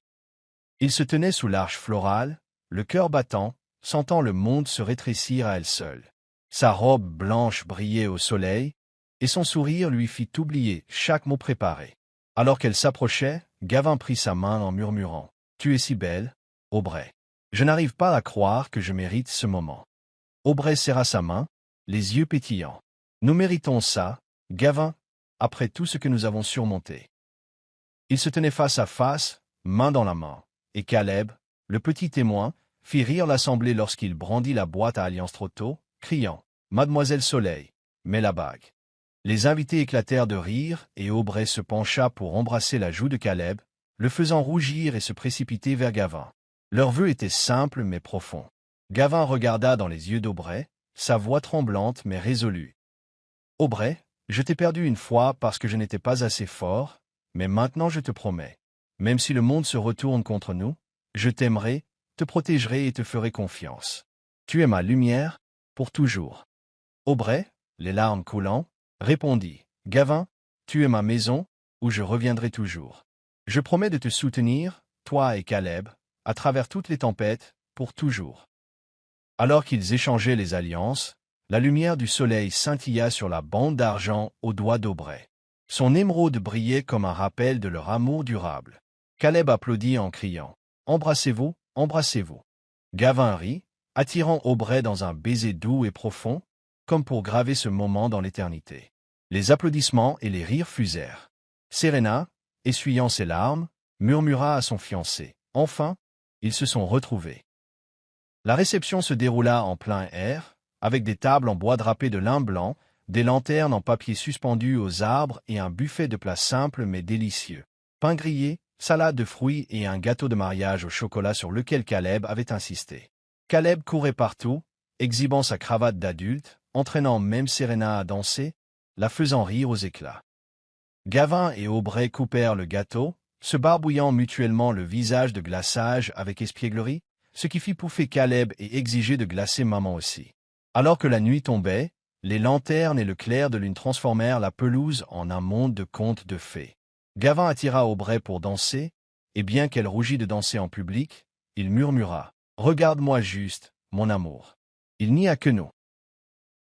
Il se tenait sous l'arche florale, le cœur battant, sentant le monde se rétrécir à elle seule. Sa robe blanche brillait au soleil, et son sourire lui fit oublier chaque mot préparé. Alors qu'elle s'approchait, Gavin prit sa main en murmurant « Tu es si belle, Aubrey. Je n'arrive pas à croire que je mérite ce moment. » Aubrey serra sa main, les yeux pétillants. « Nous méritons ça, Gavin, après tout ce que nous avons surmonté. » Ils se tenaient face à face, main dans la main, et Caleb, le petit témoin, fit rire l'assemblée lorsqu'il brandit la boîte à alliance trop tôt, criant « Mademoiselle Soleil, mets la bague. » Les invités éclatèrent de rire et Aubrey se pencha pour embrasser la joue de Caleb, le faisant rougir et se précipiter vers Gavin. Leur vœu était simple mais profond. Gavin regarda dans les yeux d'Aubrey, sa voix tremblante mais résolue. « Aubrey, je t'ai perdu une fois parce que je n'étais pas assez fort, mais maintenant je te promets, même si le monde se retourne contre nous, je t'aimerai, te protégerai et te ferai confiance. Tu es ma lumière, pour toujours. » Aubrey, les larmes coulant, répondit « Gavin, tu es ma maison, où je reviendrai toujours. Je promets de te soutenir, toi et Caleb, à travers toutes les tempêtes, pour toujours. » Alors qu'ils échangeaient les alliances, la lumière du soleil scintilla sur la bande d'argent aux doigts d'Aubrey. Son émeraude brillait comme un rappel de leur amour durable. Caleb applaudit en criant « Embrassez-vous, embrassez-vous. » Gavin rit, attirant Aubrey dans un baiser doux et profond, comme pour graver ce moment dans l'éternité. Les applaudissements et les rires fusèrent. Serena, essuyant ses larmes, murmura à son fiancé. Enfin, ils se sont retrouvés. La réception se déroula en plein air, avec des tables en bois drapées de lin blanc, des lanternes en papier suspendues aux arbres et un buffet de plats simples mais délicieux. Pain grillé, salade de fruits et un gâteau de mariage au chocolat sur lequel Caleb avait insisté. Caleb courait partout, exhibant sa cravate d'adulte, entraînant même Serena à danser, la faisant rire aux éclats. Gavin et Aubrey coupèrent le gâteau, se barbouillant mutuellement le visage de glaçage avec espièglerie, ce qui fit pouffer Caleb et exiger de glacer maman aussi. Alors que la nuit tombait, les lanternes et le clair de lune transformèrent la pelouse en un monde de contes de fées. Gavin attira Aubrey pour danser, et bien qu'elle rougit de danser en public, il murmura « Regarde-moi juste, mon amour. » Il n'y a que nous.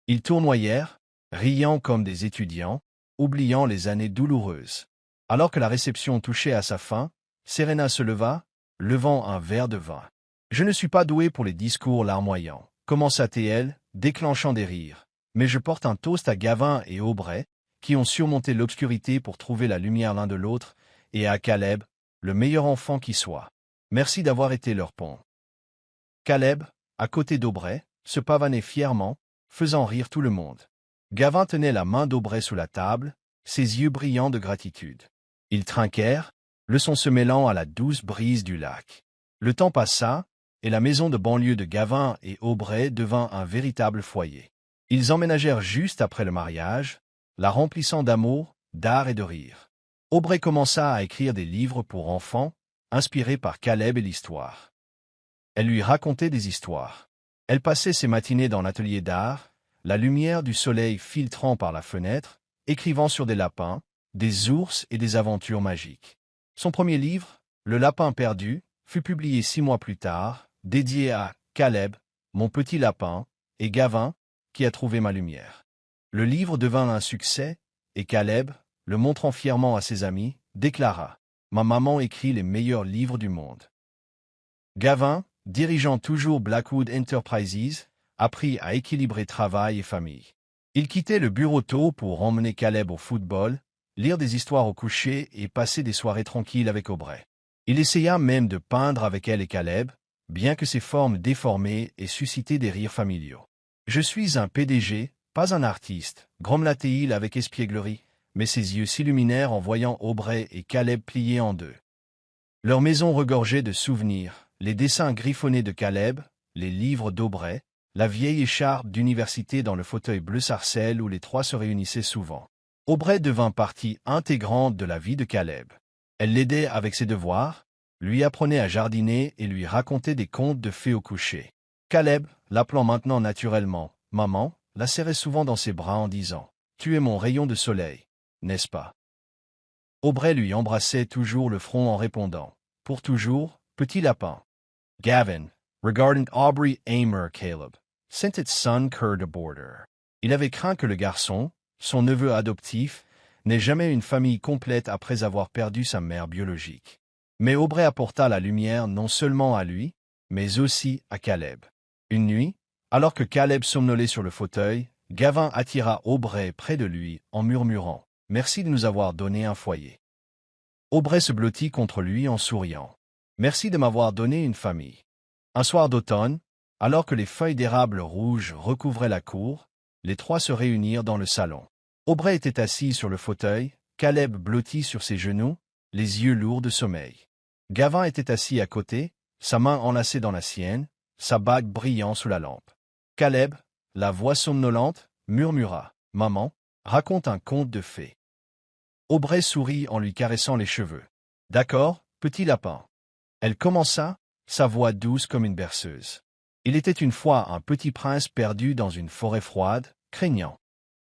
Ils tournoyèrent, riant comme des étudiants, oubliant les années douloureuses. Alors que la réception touchait à sa fin, Serena se leva, levant un verre de vin. « Je ne suis pas douée pour les discours larmoyants, » commença-t-elle, déclenchant des rires. « Mais je porte un toast à Gavin et Aubrey, qui ont surmonté l'obscurité pour trouver la lumière l'un de l'autre, et à Caleb, le meilleur enfant qui soit. Merci d'avoir été leur pont. » Caleb, à côté d'Aubrey, se pavanait fièrement, faisant rire tout le monde. Gavin tenait la main d'Aubrey sous la table, ses yeux brillants de gratitude. Ils trinquèrent, le son se mêlant à la douce brise du lac. Le temps passa, et la maison de banlieue de Gavin et Aubrey devint un véritable foyer. Ils emménagèrent juste après le mariage, la remplissant d'amour, d'art et de rire. Aubrey commença à écrire des livres pour enfants, inspirés par Caleb et l'histoire. Elle lui racontait des histoires. Elle passait ses matinées dans l'atelier d'art, la lumière du soleil filtrant par la fenêtre, écrivant sur des lapins, des ours et des aventures magiques. Son premier livre, Le lapin perdu, fut publié 6 mois plus tard, dédié à Caleb, mon petit lapin, et Gavin, qui a trouvé ma lumière. Le livre devint un succès, et Caleb, le montrant fièrement à ses amis, déclara « Ma maman écrit les meilleurs livres du monde. » Gavin, dirigeant toujours Blackwood Enterprises, apprit à équilibrer travail et famille. Il quittait le bureau tôt pour emmener Caleb au football, lire des histoires au coucher et passer des soirées tranquilles avec Aubrey. Il essaya même de peindre avec elle et Caleb, bien que ses formes déformées aient suscité des rires familiaux. « Je suis un PDG, pas un artiste, » grommela-t-il avec espièglerie, mais ses yeux s'illuminèrent en voyant Aubrey et Caleb pliés en deux. Leur maison regorgeait de souvenirs, les dessins griffonnés de Caleb, les livres d'Aubrey, la vieille écharpe d'université dans le fauteuil bleu sarcelle où les trois se réunissaient souvent. Aubrey devint partie intégrante de la vie de Caleb. Elle l'aidait avec ses devoirs, lui apprenait à jardiner et lui racontait des contes de fées au coucher. Caleb, l'appelant maintenant naturellement « maman », la serrait souvent dans ses bras en disant « Tu es mon rayon de soleil, n'est-ce pas ?» Aubrey lui embrassait toujours le front en répondant « Pour toujours, petit lapin. » Gavin, regarding Aubrey Amer Caleb, sent its son cœur de border. Il avait craint que le garçon, son neveu adoptif, n'ait jamais une famille complète après avoir perdu sa mère biologique. Mais Aubrey apporta la lumière non seulement à lui, mais aussi à Caleb. Une nuit, alors que Caleb somnolait sur le fauteuil, Gavin attira Aubrey près de lui en murmurant « Merci de nous avoir donné un foyer. » Aubrey se blottit contre lui en souriant. « Merci de m'avoir donné une famille. » Un soir d'automne, alors que les feuilles d'érable rouges recouvraient la cour, les trois se réunirent dans le salon. Aubrey était assis sur le fauteuil, Caleb blotti sur ses genoux, les yeux lourds de sommeil. Gavin était assis à côté, sa main enlacée dans la sienne, sa bague brillant sous la lampe. Caleb, la voix somnolente, murmura « Maman, raconte un conte de fées. » Aubrey sourit en lui caressant les cheveux. « D'accord, petit lapin. » Elle commença, sa voix douce comme une berceuse. Il était une fois un petit prince perdu dans une forêt froide, craignant.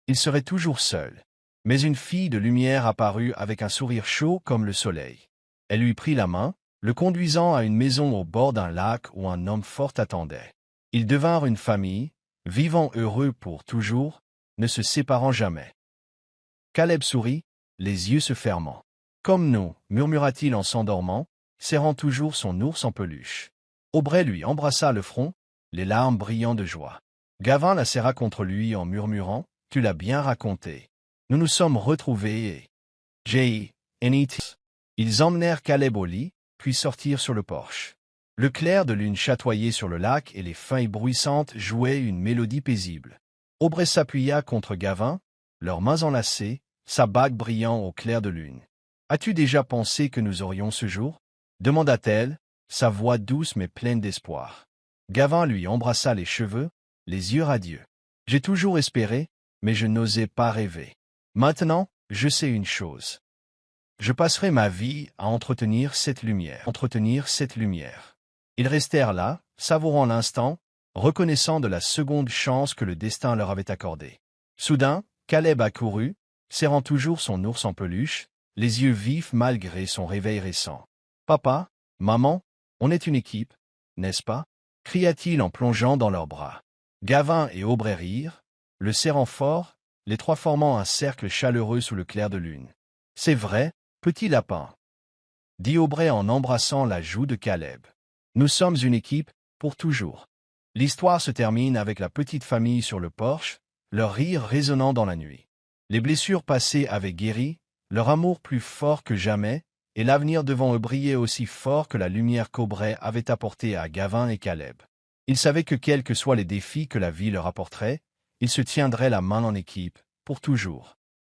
Il serait toujours seul. Mais une fille de lumière apparut avec un sourire chaud comme le soleil. Elle lui prit la main, le conduisant à une maison au bord d'un lac où un homme fort attendait. Ils devinrent une famille, vivant heureux pour toujours, ne se séparant jamais. Caleb sourit, les yeux se fermant. « Comme nous, » murmura-t-il en s'endormant, serrant toujours son ours en peluche. Aubrey lui embrassa le front, les larmes brillant de joie. Gavin la serra contre lui en murmurant « Tu l'as bien raconté. Nous nous sommes retrouvés et... Ils emmenèrent Caleb au lit, puis sortirent sur le porche. Le clair de lune chatoyait sur le lac et les feuilles bruissantes jouaient une mélodie paisible. Aubrey s'appuya contre Gavin, leurs mains enlacées, sa bague brillant au clair de lune. « As-tu déjà pensé que nous aurions ce jour » demanda-t-elle, sa voix douce mais pleine d'espoir. Gavin lui embrassa les cheveux, les yeux radieux. « J'ai toujours espéré, mais je n'osais pas rêver. Maintenant, je sais une chose. Je passerai ma vie à entretenir cette lumière. Ils restèrent là, savourant l'instant, reconnaissant de la seconde chance que le destin leur avait accordée. Soudain, Caleb accourut, serrant toujours son ours en peluche, les yeux vifs malgré son réveil récent. « Papa, maman, on est une équipe, n'est-ce pas » cria-t-il en plongeant dans leurs bras. Gavin et Aubrey rirent, le serrant fort, les trois formant un cercle chaleureux sous le clair de lune. « C'est vrai, petit lapin, » dit Aubrey en embrassant la joue de Caleb. « Nous sommes une équipe, pour toujours. » L'histoire se termine avec la petite famille sur le porche, leur rire résonnant dans la nuit. Les blessures passées avaient guéri, leur amour plus fort que jamais, et l'avenir devant eux brillait aussi fort que la lumière qu'Aubrey avait apportée à Gavin et Caleb. Ils savaient que quels que soient les défis que la vie leur apporterait, ils se tiendraient la main en équipe, pour toujours.